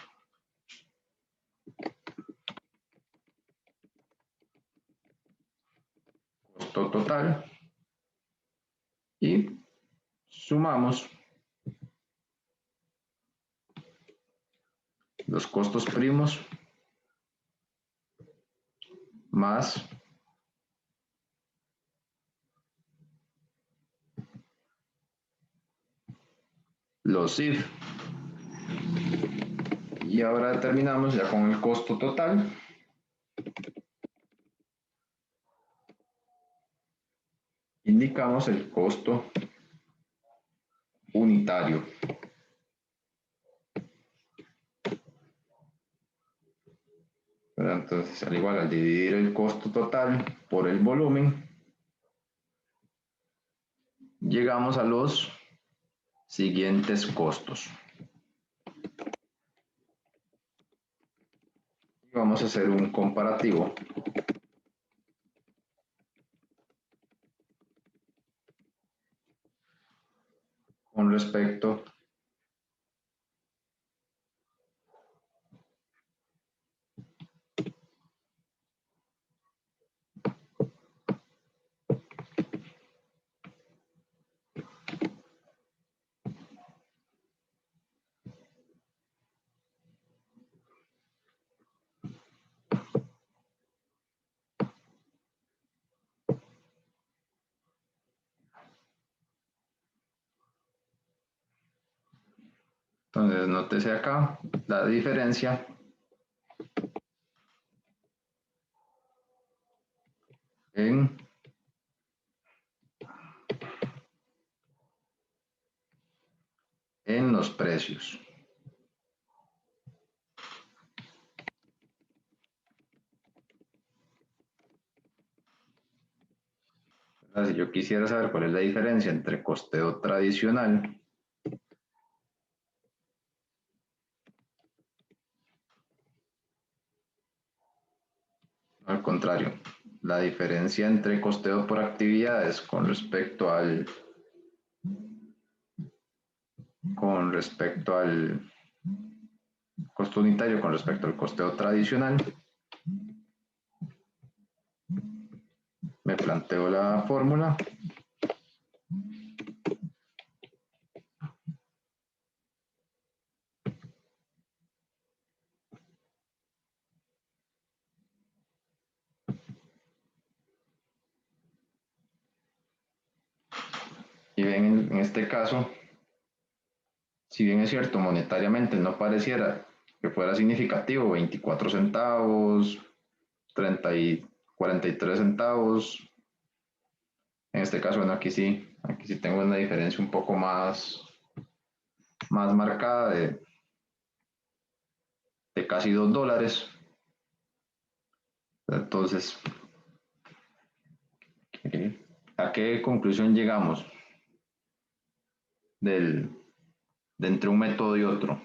Costo total y sumamos los costos primos más los IF. Y ahora terminamos ya con el costo total. Indicamos el costo unitario. Pero entonces, al igual, al dividir el costo total por el volumen, llegamos a los siguientes costos. Y vamos a hacer un comparativo con respecto Entonces, nótese acá la diferencia en los precios. Ahora, si yo quisiera saber cuál es la diferencia entre costeo tradicional al contrario, la diferencia entre costeo por actividades con respecto al costo unitario con respecto al costeo tradicional Me planteo la fórmula. Y ven, en este caso, si bien es cierto, monetariamente no pareciera que fuera significativo, 24 centavos, 30 y 43 centavos. En este caso, bueno, aquí sí tengo una diferencia un poco más marcada de casi $2. Entonces, ¿a qué conclusión llegamos de entre un método y otro?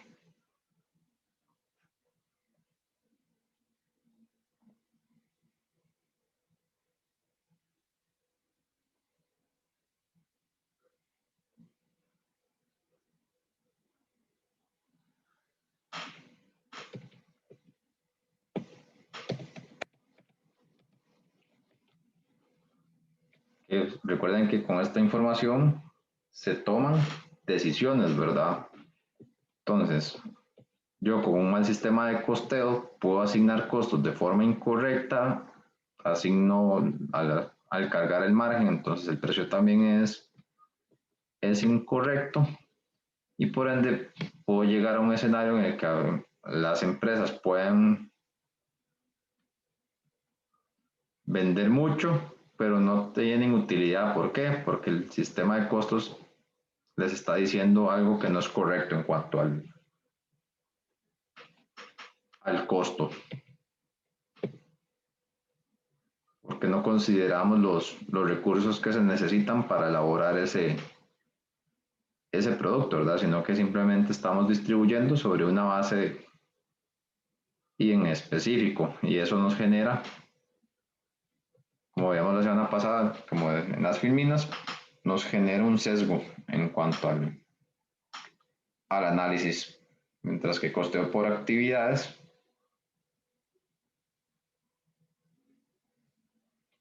Recuerden que con esta información se toman decisiones, ¿verdad? Entonces, yo con un mal sistema de costeo puedo asignar costos de forma incorrecta, asigno al cargar el margen, entonces el precio también es incorrecto y por ende puedo llegar a un escenario en el que las empresas pueden vender mucho, pero no tienen utilidad. ¿Por qué? Porque el sistema de costos les está diciendo algo que no es correcto en cuanto al costo, porque no consideramos los recursos que se necesitan para elaborar ese producto, ¿verdad? Sino que simplemente estamos distribuyendo sobre una base y en específico, y eso nos genera, como veíamos la semana pasada, como en las filminas, nos genera un sesgo en cuanto al análisis, mientras que costeo por actividades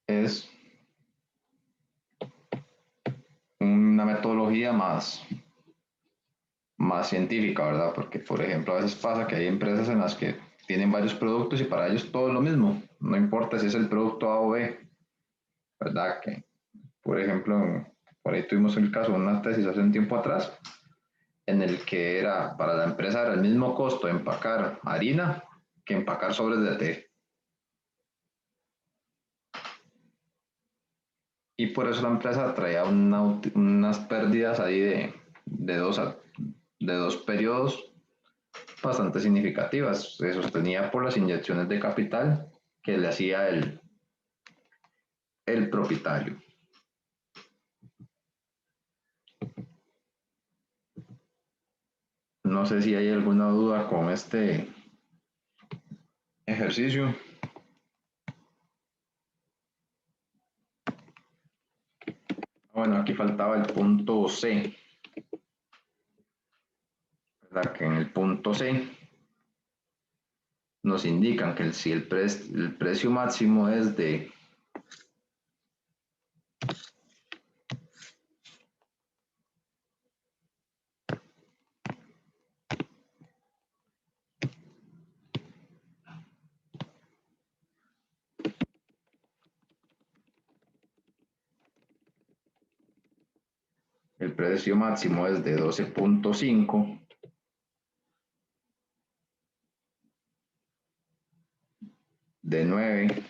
es una metodología más científica, ¿verdad? Porque, por ejemplo, a veces pasa que hay empresas en las que tienen varios productos y para ellos todo es lo mismo, no importa si es el producto A o B, ¿verdad? Que, por ejemplo, por ahí tuvimos el caso de una tesis hace un tiempo atrás, en el que era, para la empresa era el mismo costo empacar harina que empacar sobres de té. Y por eso la empresa traía unas pérdidas ahí de dos periodos bastante significativas. Se sostenía por las inyecciones de capital que le hacía el propietario. No sé si hay alguna duda con este ejercicio. Bueno, aquí faltaba el punto C, ¿verdad? Que en el punto C nos indican que si el precio máximo es de el precio máximo es de 12.5, de 9,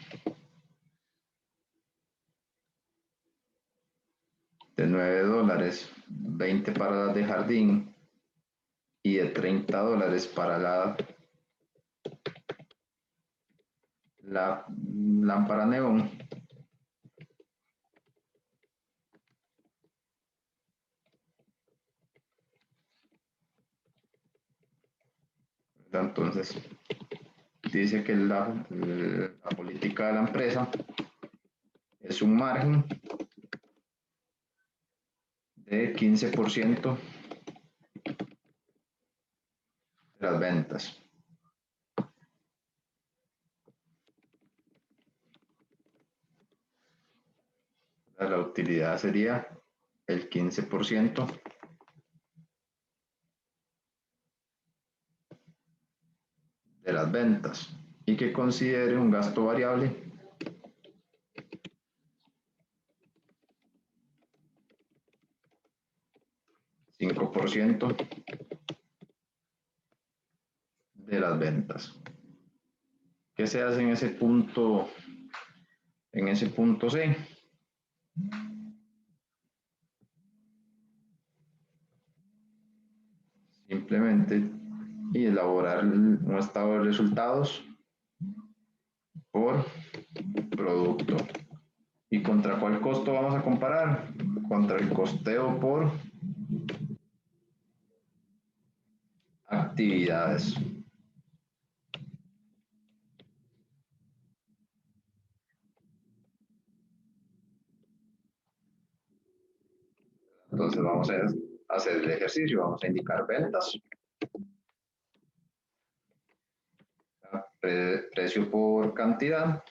de $9, 20 para las de jardín y de $30 para la lámpara neón. Entonces, dice que la política de la empresa es un margen de 15% de las ventas. utilidad sería el 15% de las ventas y que considere un gasto variable $5 de las ventas. ¿Qué se hace en ese punto? En ese punto C. Simplemente y elaborar un estado de resultados por producto. ¿Y contra cuál costo vamos a comparar? Contra el costeo por actividades. Entonces vamos a hacer el ejercicio, vamos a indicar ventas, precio por cantidad,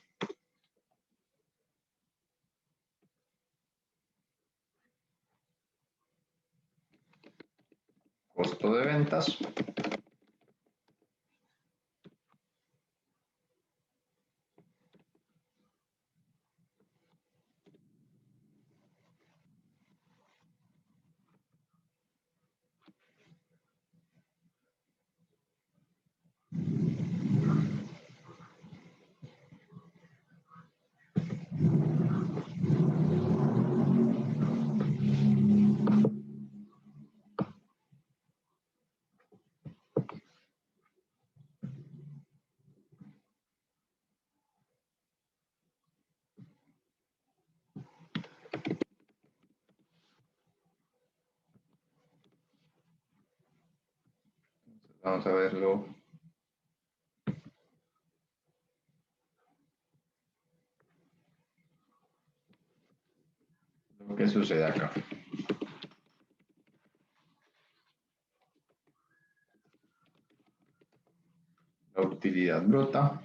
costo de ventas, vamos a verlo. Lo que sucede acá. La utilidad bruta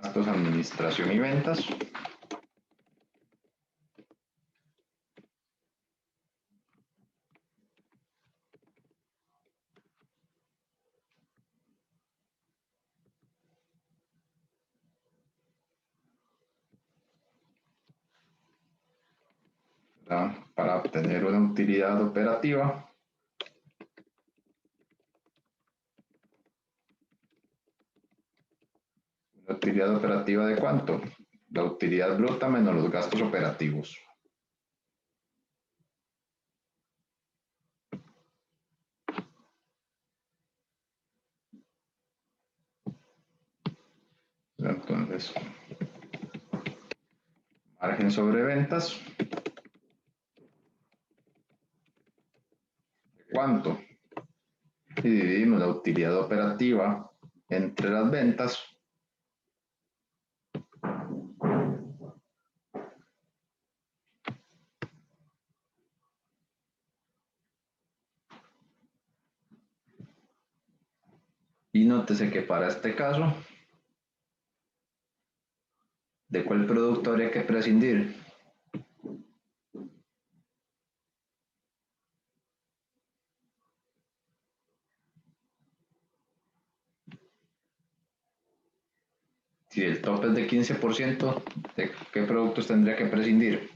gastos, administración y ventas. Para obtener una utilidad operativa. ¿Una utilidad operativa de cuánto? La utilidad bruta menos los gastos operativos. Entonces, margen sobre ventas. ¿Cuánto? Y dividimos la utilidad operativa entre las ventas. Y nótese que para este caso, ¿de cuál producto habría que prescindir? Si el tope es de 15%, ¿de qué productos tendría que prescindir?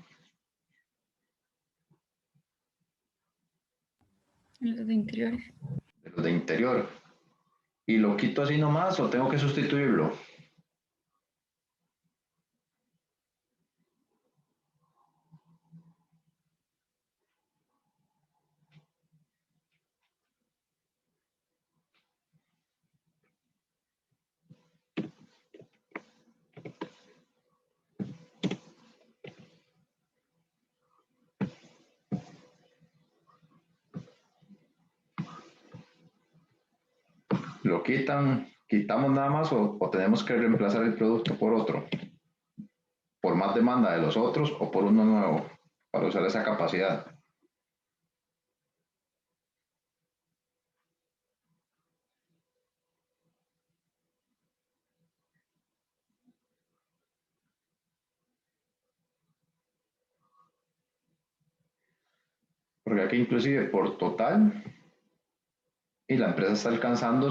Los de interiores. De los de interior. ¿Y lo quito así nomás o tengo que sustituirlo? ¿Lo quitamos nada más o tenemos que reemplazar el producto por otro? ¿Por más demanda de los otros o por uno nuevo para usar esa capacidad? Porque aquí inclusive por total, y la empresa está alcanzando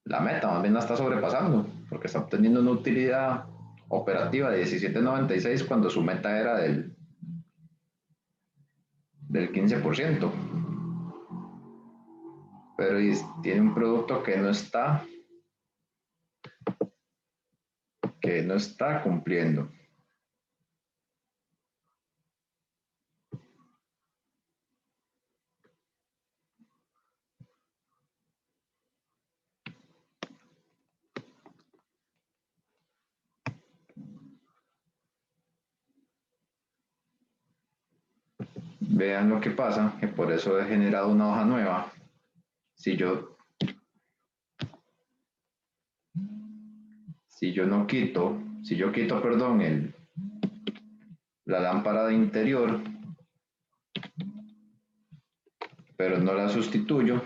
la meta, más bien la está sobrepasando, porque está obteniendo una utilidad operativa de 17.96 cuando su meta era del 15%. Pero tiene un producto que no está cumpliendo. Vean lo que pasa, que por eso he generado una hoja nueva. Si yo quito, perdón, la lámpara de interior, pero no la sustituyo,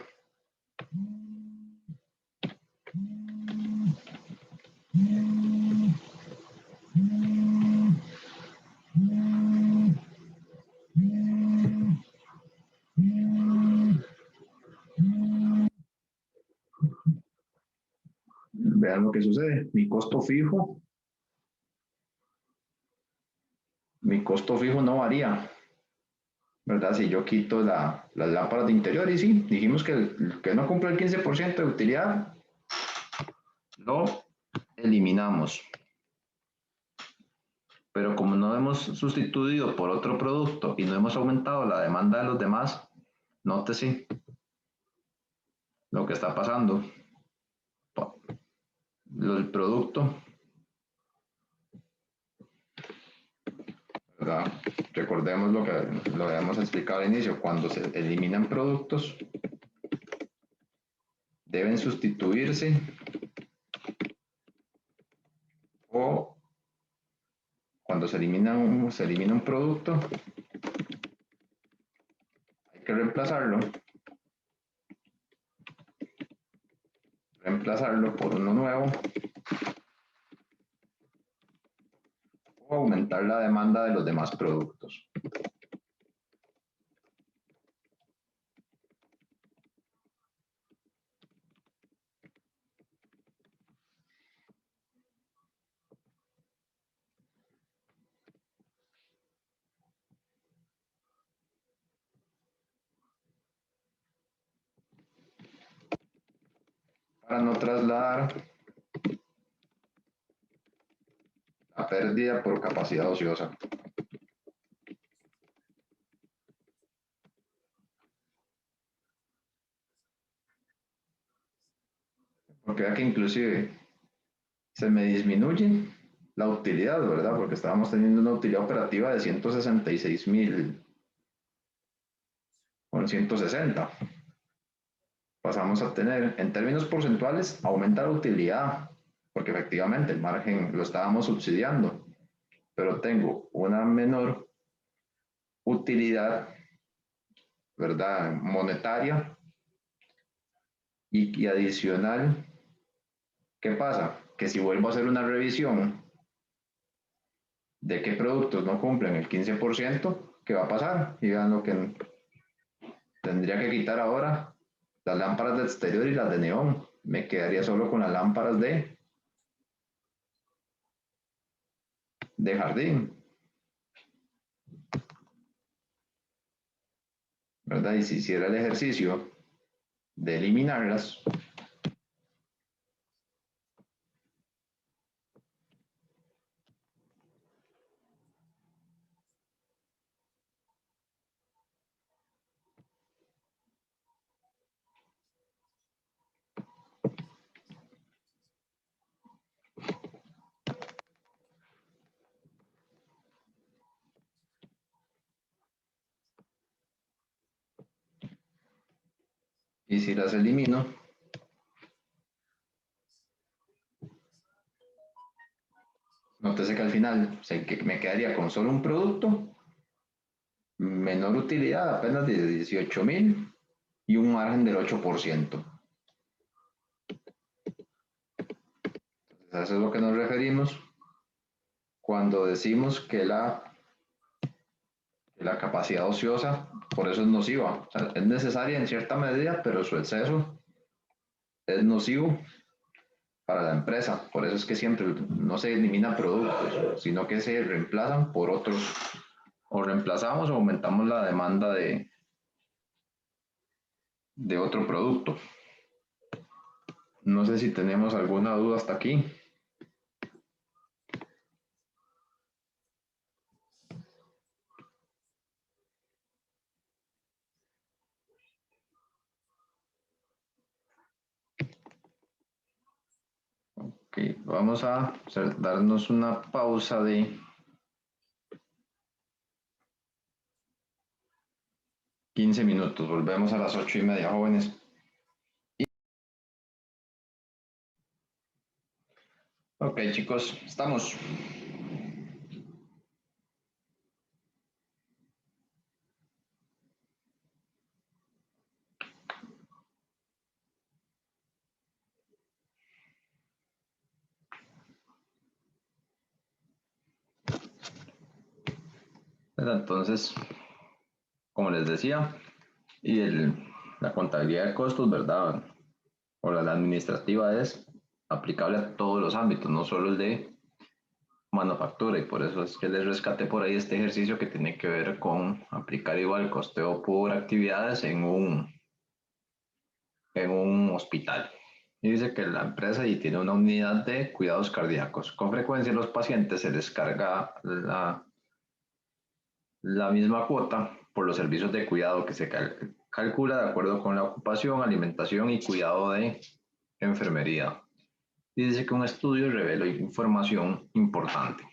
vean lo que sucede. Mi costo fijo no varía, ¿verdad? Si yo quito las lámparas de interior, y sí, dijimos que el que no cumple el 15% de utilidad, lo eliminamos. Pero como no hemos sustituido por otro producto y no hemos aumentado la demanda de los demás, nótese lo que está pasando. El producto, ¿verdad? Recordemos lo que lo habíamos explicado al inicio, cuando se eliminan productos, deben sustituirse o cuando se elimina un producto, hay que reemplazarlo por uno nuevo o aumentar la demanda de los demás productos. Para no trasladar la pérdida por capacidad ociosa. Porque vea que inclusive se me disminuye la utilidad, ¿verdad? Porque estábamos teniendo una utilidad operativa de 166.000 con 160. Pasamos a tener, en términos porcentuales, aumenta la utilidad, porque efectivamente el margen lo estábamos subsidiando, pero tengo una menor utilidad, ¿verdad? Monetaria y adicional. ¿Qué pasa? Que si vuelvo a hacer una revisión de qué productos no cumplen el 15%, ¿qué va a pasar? Y vean lo que tendría que quitar ahora, las lámparas de exterior y las de neón. Me quedaría solo con las lámparas de jardín, ¿verdad? Y si hiciera el ejercicio de eliminarlas, y si las elimino, nótese que al final me quedaría con solo un producto, menor utilidad, apenas de 18.000 y un margen del 8%. Entonces, a eso es lo que nos referimos cuando decimos que la capacidad ociosa por eso es nociva. O sea, es necesaria en cierta medida, pero su exceso es nocivo para la empresa. Por eso es que siempre no se eliminan productos, sino que se reemplazan por otros, o reemplazamos o aumentamos la demanda de otro producto. No sé si tenemos alguna duda hasta aquí. Ok, vamos a darnos una pausa de 15 minutos. Volvemos a las 8:30, jóvenes. Ok, chicos, estamos. Entonces, como les decía, y la contabilidad de costos, ¿verdad? O la administrativa es aplicable a todos los ámbitos, no solo el de manufactura, y por eso es que les rescaté por ahí este ejercicio que tiene que ver con aplicar igual el costeo por actividades en un hospital. Y dice que la empresa y tiene una unidad de cuidados cardíacos. Con frecuencia a los pacientes se les carga la misma cuota por los servicios de cuidado que se calcula de acuerdo con la ocupación, alimentación y cuidado de enfermería. Y dice que un estudio reveló información importante.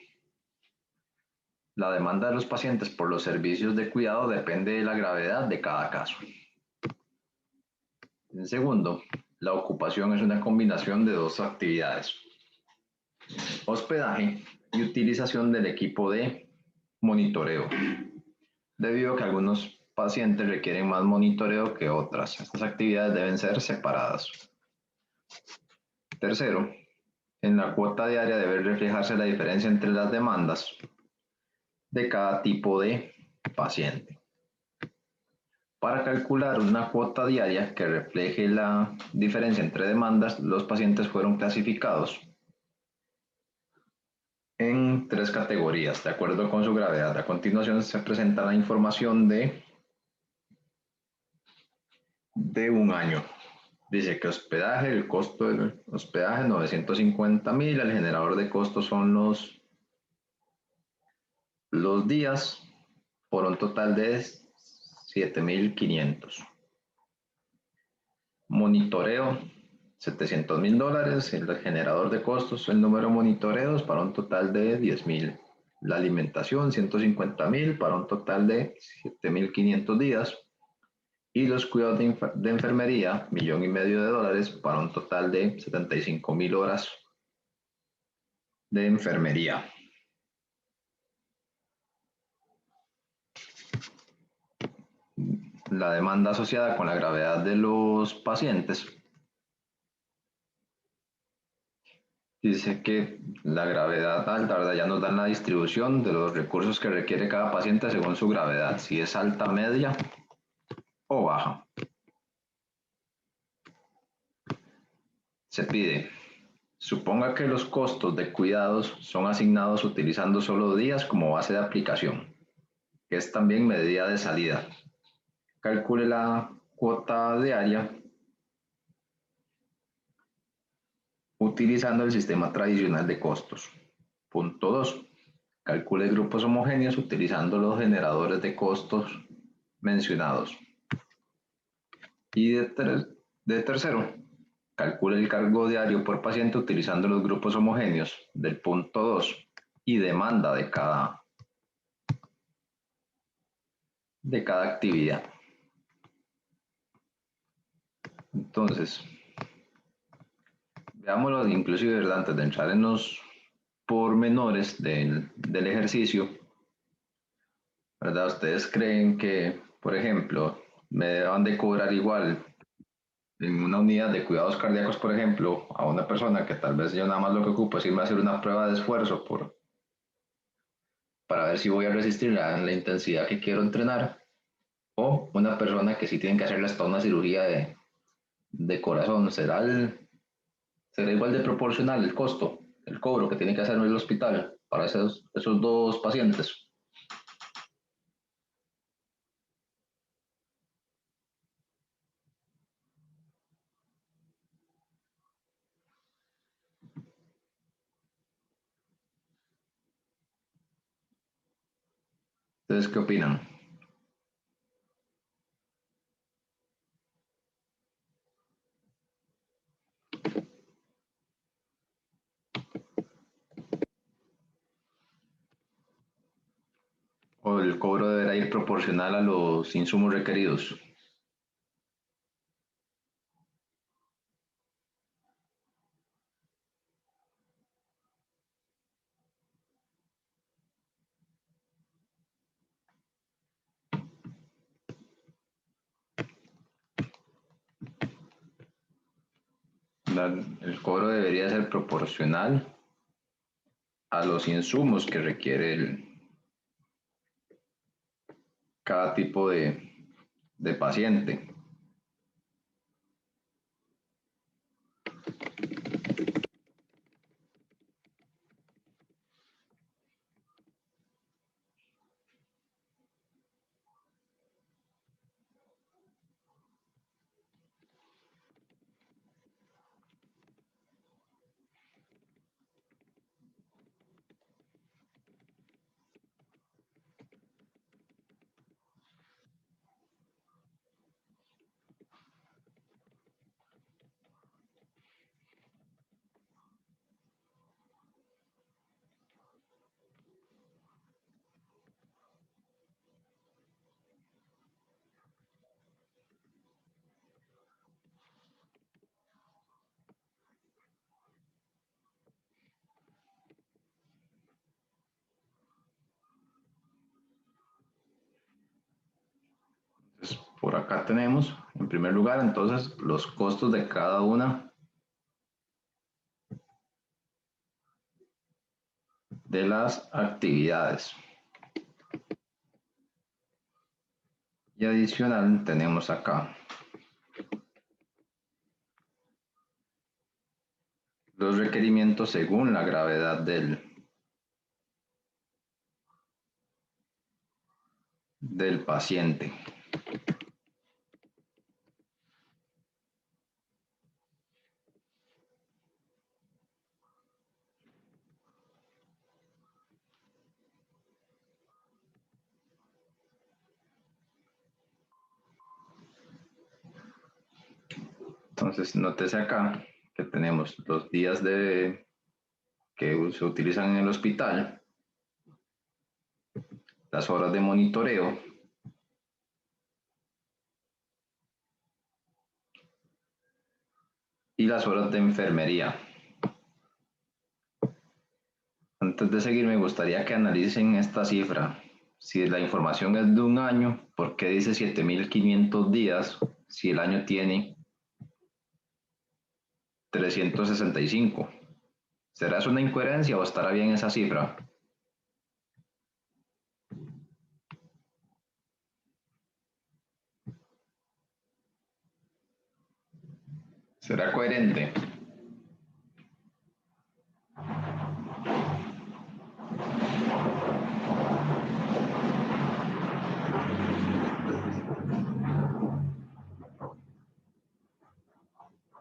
La demanda de los pacientes por los servicios de cuidado depende de la gravedad de cada caso. En segundo, la ocupación es una combinación de dos actividades: hospedaje y utilización del equipo de monitoreo, debido a que algunos pacientes requieren más monitoreo que otras. Estas actividades deben ser separadas. Tercero, en la cuota diaria debe reflejarse la diferencia entre las demandas de cada tipo de paciente. Para calcular una cuota diaria que refleje la diferencia entre demandas, los pacientes fueron clasificados en 3 categorías, de acuerdo con su gravedad. A continuación se presenta la información de un año. Dice que hospedaje, el costo del hospedaje 950,000, el generador de costos son los días por un total de 7,500. Monitoreo, $700,000, el generador de costos, el número de monitoreos para un total de 10,000. La alimentación, 150,000 para un total de 7,500 días. Y los cuidados de enfermería, $1,500,000 para un total de 75,000 horas de enfermería. La demanda asociada con la gravedad de los pacientes. Dice que la gravedad alta, ¿verdad? Ya nos dan la distribución de los recursos que requiere cada paciente según su gravedad, si es alta, media o baja. Se pide, suponga que los costos de cuidados son asignados utilizando solo días como base de aplicación, que es también medida de salida. Calcule la cuota diaria utilizando el sistema tradicional de costos. Punto 2. Calcule grupos homogéneos utilizando los generadores de costos mencionados. Y de tercero, calcule el cargo diario por paciente utilizando los grupos homogéneos del punto 2 y demanda de cada actividad. Entonces, veámoslo inclusive, ¿verdad? Antes de entrar en los pormenores del ejercicio, ¿verdad? ¿Ustedes creen que, por ejemplo, me deban de cobrar igual en una unidad de cuidados cardíacos, por ejemplo, a una persona que tal vez yo nada más lo que ocupo es irme a hacer una prueba de esfuerzo para ver si voy a resistir la intensidad que quiero entrenar? O una persona que sí tiene que hacerle hasta una cirugía de corazón, será igual de proporcional el costo, el cobro que tiene que hacer en el hospital para esos dos pacientes. ¿Ustedes qué opinan? ¿O el cobro deberá ir proporcional a los insumos requeridos? El cobro debería ser proporcional a los insumos que requiere cada tipo de paciente. Entonces, por acá tenemos, en primer lugar, entonces, los costos de cada una de las actividades. Y adicional tenemos acá los requerimientos según la gravedad del paciente. Entonces, nótese acá que tenemos los días que se utilizan en el hospital, las horas de monitoreo y las horas de enfermería. Antes de seguir, me gustaría que analicen esta cifra. Si la información es de un año, ¿por qué dice 7.500 días si el año tiene 365? ¿Será eso una incoherencia o estará bien esa cifra? ¿Será coherente?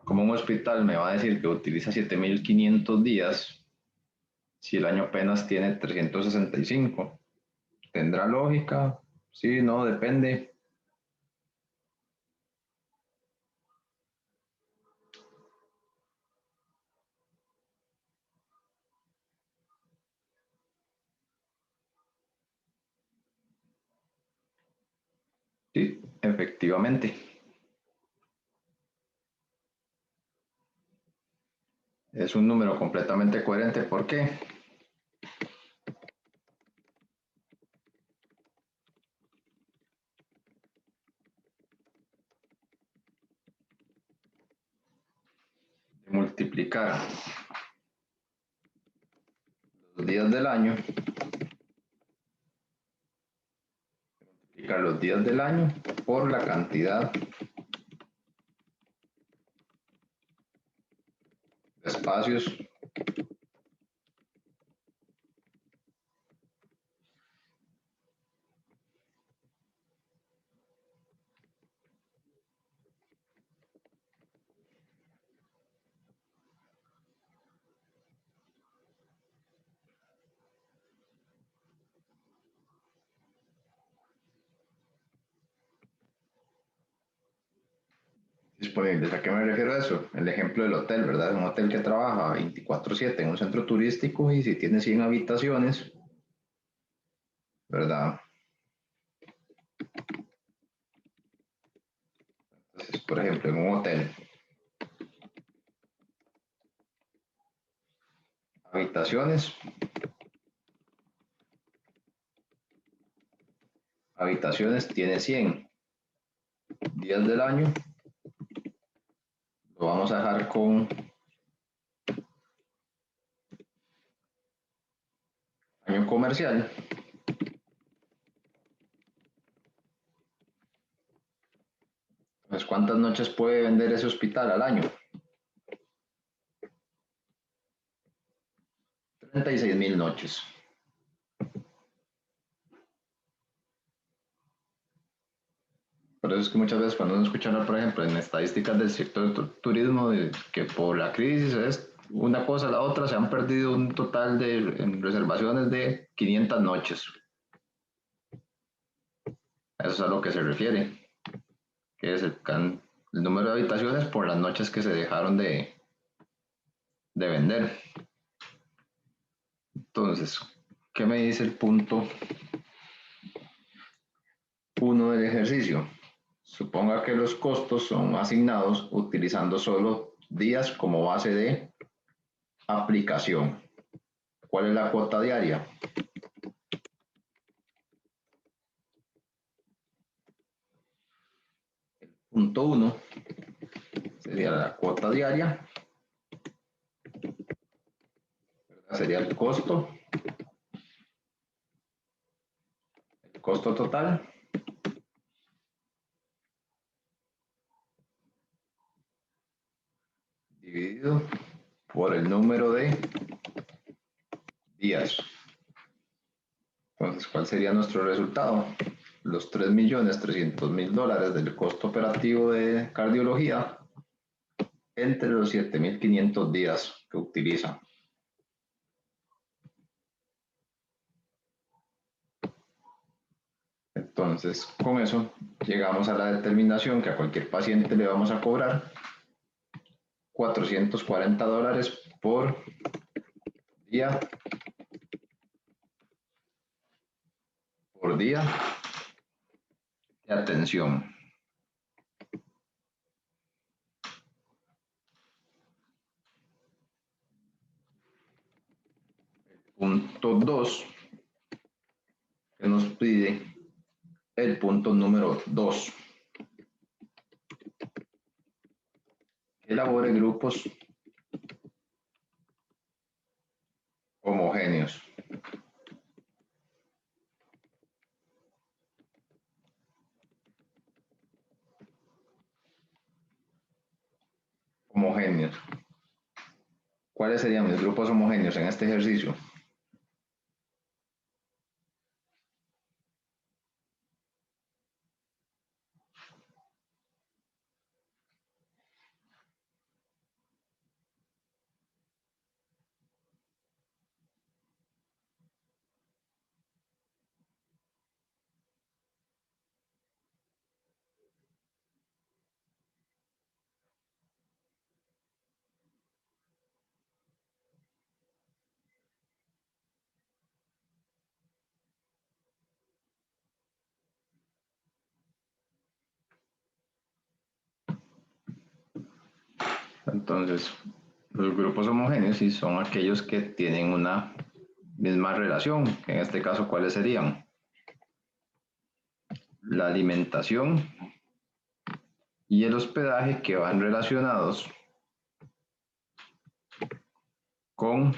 Como un hospital me va a decir que utiliza 7.500 días si el año apenas tiene 365. ¿Tendrá lógica? Sí, no, depende. Sí, efectivamente. Es un número completamente coherente. ¿Por qué? Multiplicar los días del año, multiplicar los días del año por la cantidad de espacios disponibles. ¿A qué me refiero a eso? El ejemplo del hotel, ¿verdad? Un hotel que trabaja 24/7 en un centro turístico y si tiene 100 habitaciones, ¿verdad? Entonces, por ejemplo, en un hotel, habitaciones, tiene 100 días del año, lo vamos a dejar con año comercial. Entonces, ¿cuántas noches puede vender ese hospital al año? 36.000 noches. Por eso es que muchas veces cuando uno escucha hablar, por ejemplo, en estadísticas del sector turismo, de que por la crisis es una cosa a la otra, se han perdido un total de en reservaciones de 500 noches. Eso es a lo que se refiere, que es el número de habitaciones por las noches que se dejaron de vender. Entonces, ¿qué me dice el punto 1 del ejercicio? Suponga que los costos son asignados utilizando solo días como base de aplicación. ¿Cuál es la cuota diaria? Punto 1 sería la cuota diaria, sería el costo total dividido por el número de días. Entonces, ¿cuál sería nuestro resultado? Los $3.300.000 del costo operativo de cardiología entre los 7.500 días que utiliza. Entonces, con eso llegamos a la determinación que a cualquier paciente le vamos a cobrar $440 por día de atención. Punto 2, que nos pide el punto número 2. Elabore grupos homogéneos. Homogéneos. ¿Cuáles serían mis grupos homogéneos en este ejercicio? Entonces, los grupos homogéneos sí son aquellos que tienen una misma relación. En este caso, ¿cuáles serían? La alimentación y el hospedaje, que van relacionados con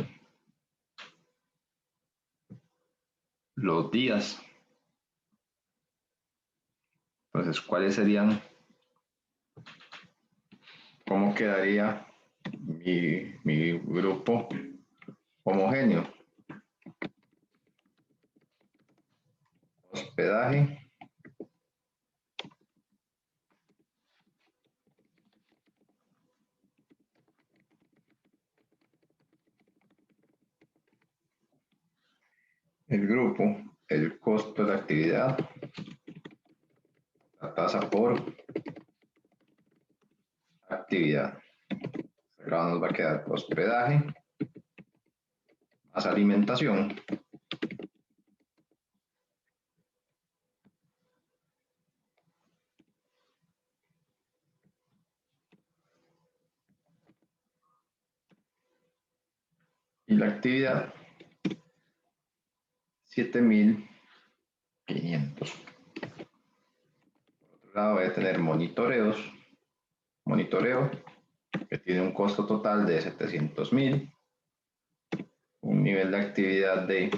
los días Entonces, ¿cuáles serían? ¿Cómo quedaría mi grupo homogéneo? Hospedaje, el grupo, el costo de la actividad, la tasa por actividad. Acá nos va a quedar hospedaje más alimentación. Y la actividad, 7.500. Por otro lado, voy a tener monitoreo, que tiene un costo total de 700.000, un nivel de actividad de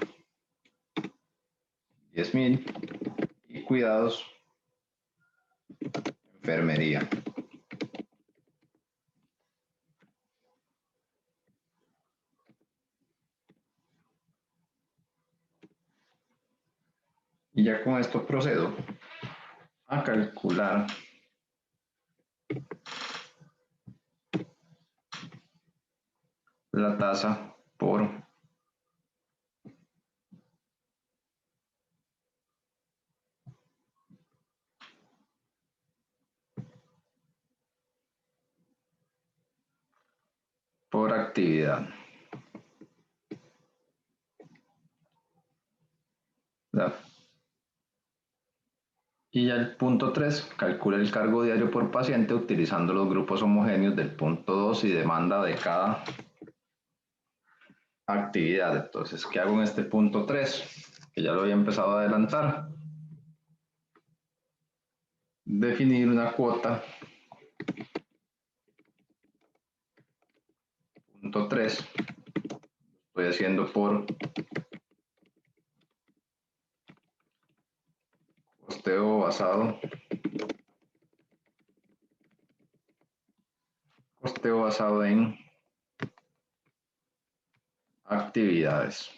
10.000 y cuidados, enfermería. Y ya con esto procedo a calcular la tasa por actividad. Y ya el punto 3, calcula el cargo diario por paciente utilizando los grupos homogéneos del punto 2 y demanda de cada actividad. Entonces, ¿qué hago en este punto 3? Que ya lo había empezado a adelantar. Definir una cuota. Punto 3. Estoy haciendo por costeo basado en actividades.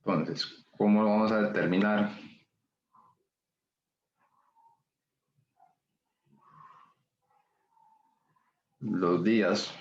Entonces, ¿cómo lo vamos a determinar? Los días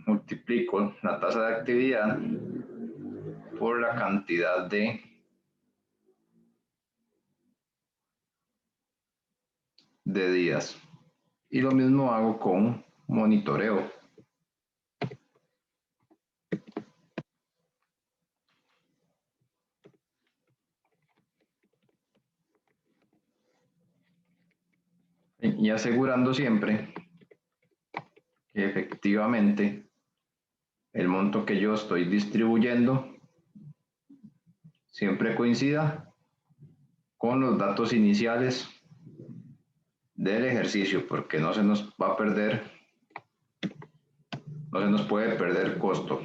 multiplico la tasa de actividad por la cantidad de días. Y lo mismo hago con monitoreo. Y asegurando siempre que efectivamente el monto que yo estoy distribuyendo siempre coincida con los datos iniciales del ejercicio, porque no se nos va a perder, no se nos puede perder costo.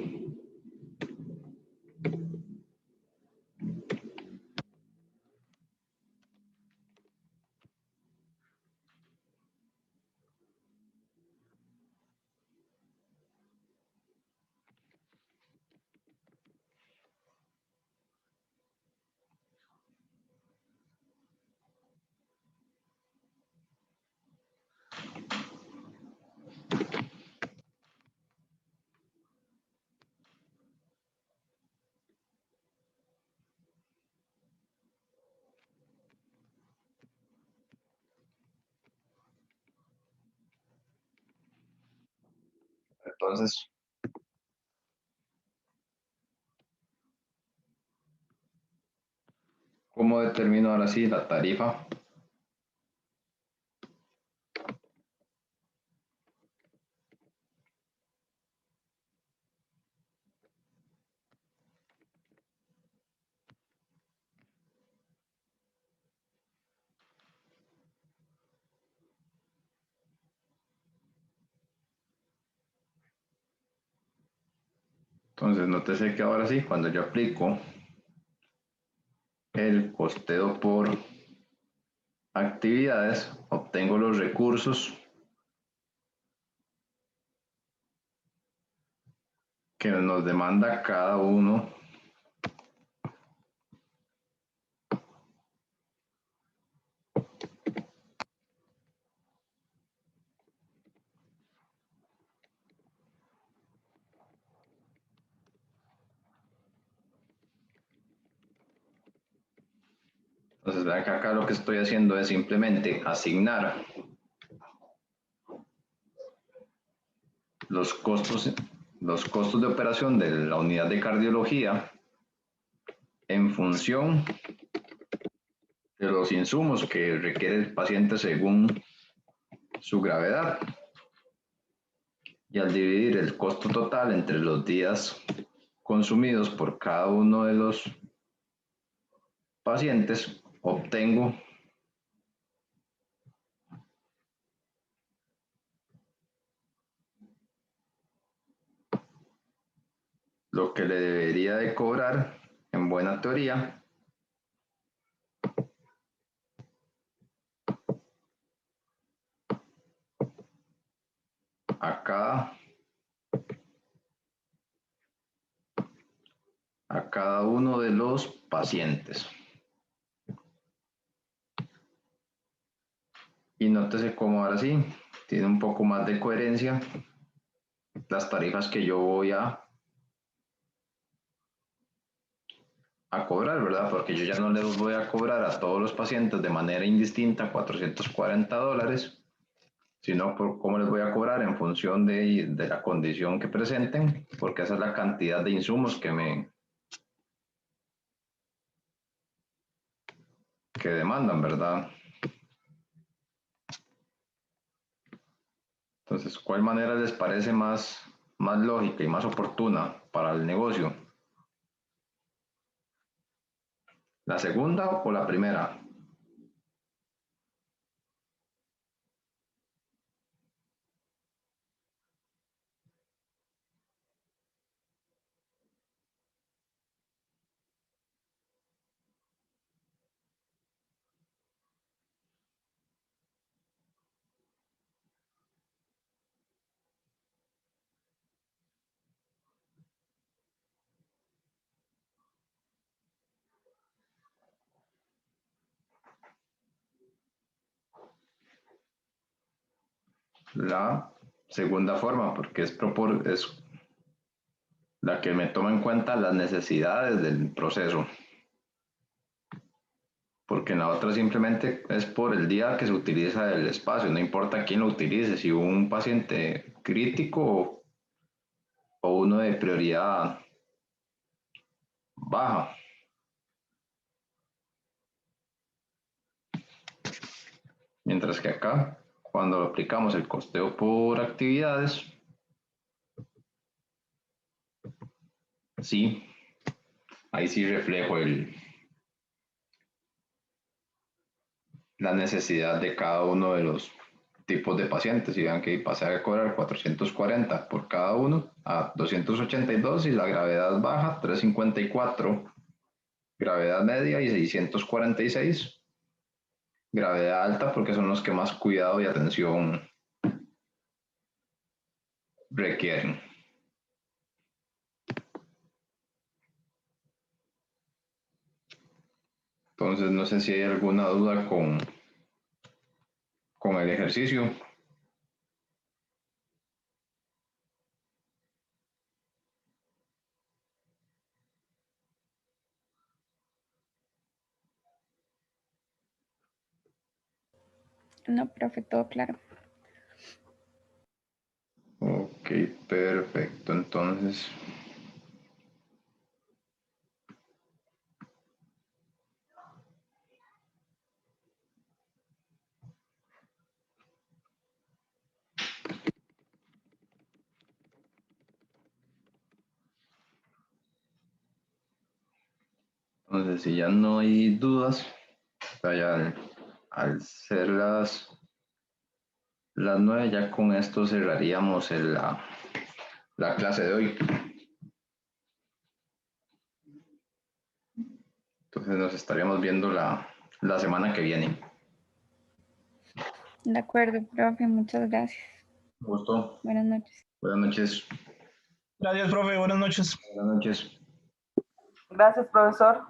Entonces, ¿Cómo determino ahora sí la tarifa? Entonces, nótese que ahora sí, cuando yo aplico el costeo por actividades, obtengo los recursos que nos demanda cada uno. Entonces, vean que acá lo que estoy haciendo es simplemente asignar los costos de operación de la unidad de cardiología en función de los insumos que requiere el paciente según su gravedad. Y al dividir el costo total entre los días consumidos por cada uno de los pacientes, obtengo lo que le debería de cobrar en buena teoría a cada uno de los pacientes. Y nótese cómo ahora sí tiene un poco más de coherencia las tarifas que yo voy a cobrar, ¿verdad? Porque yo ya no les voy a cobrar a todos los pacientes de manera indistinta $440, sino por cómo les voy a cobrar en función de la condición que presenten, porque esa es la cantidad de insumos que demandan, ¿verdad? Entonces, ¿cuál manera les parece más lógica y más oportuna para el negocio? ¿La segunda o la primera? La segunda forma, porque es la que me toma en cuenta las necesidades del proceso. Porque en la otra simplemente es por el día que se utiliza el espacio, no importa quién lo utilice, si un paciente crítico o uno de prioridad baja. Mientras que acá, cuando aplicamos el costeo por actividades, sí, ahí sí reflejo la necesidad de cada uno de los tipos de pacientes. Y vean que pasé a cobrar 440 por cada uno a 282 y la gravedad baja 354, gravedad media y 646, gravedad alta porque son los que más cuidado y atención requieren. Entonces no sé si hay alguna duda con el ejercicio. No, profe, todo claro. Ok, perfecto. Entonces, Entonces, si ya no hay dudas, o sea, ya al ser las 9, ya con esto cerraríamos la clase de hoy. Entonces nos estaríamos viendo la semana que viene. De acuerdo, profe, muchas gracias. Un gusto. Buenas noches. Buenas noches. Gracias, profe. Buenas noches. Buenas noches. Gracias, profesor.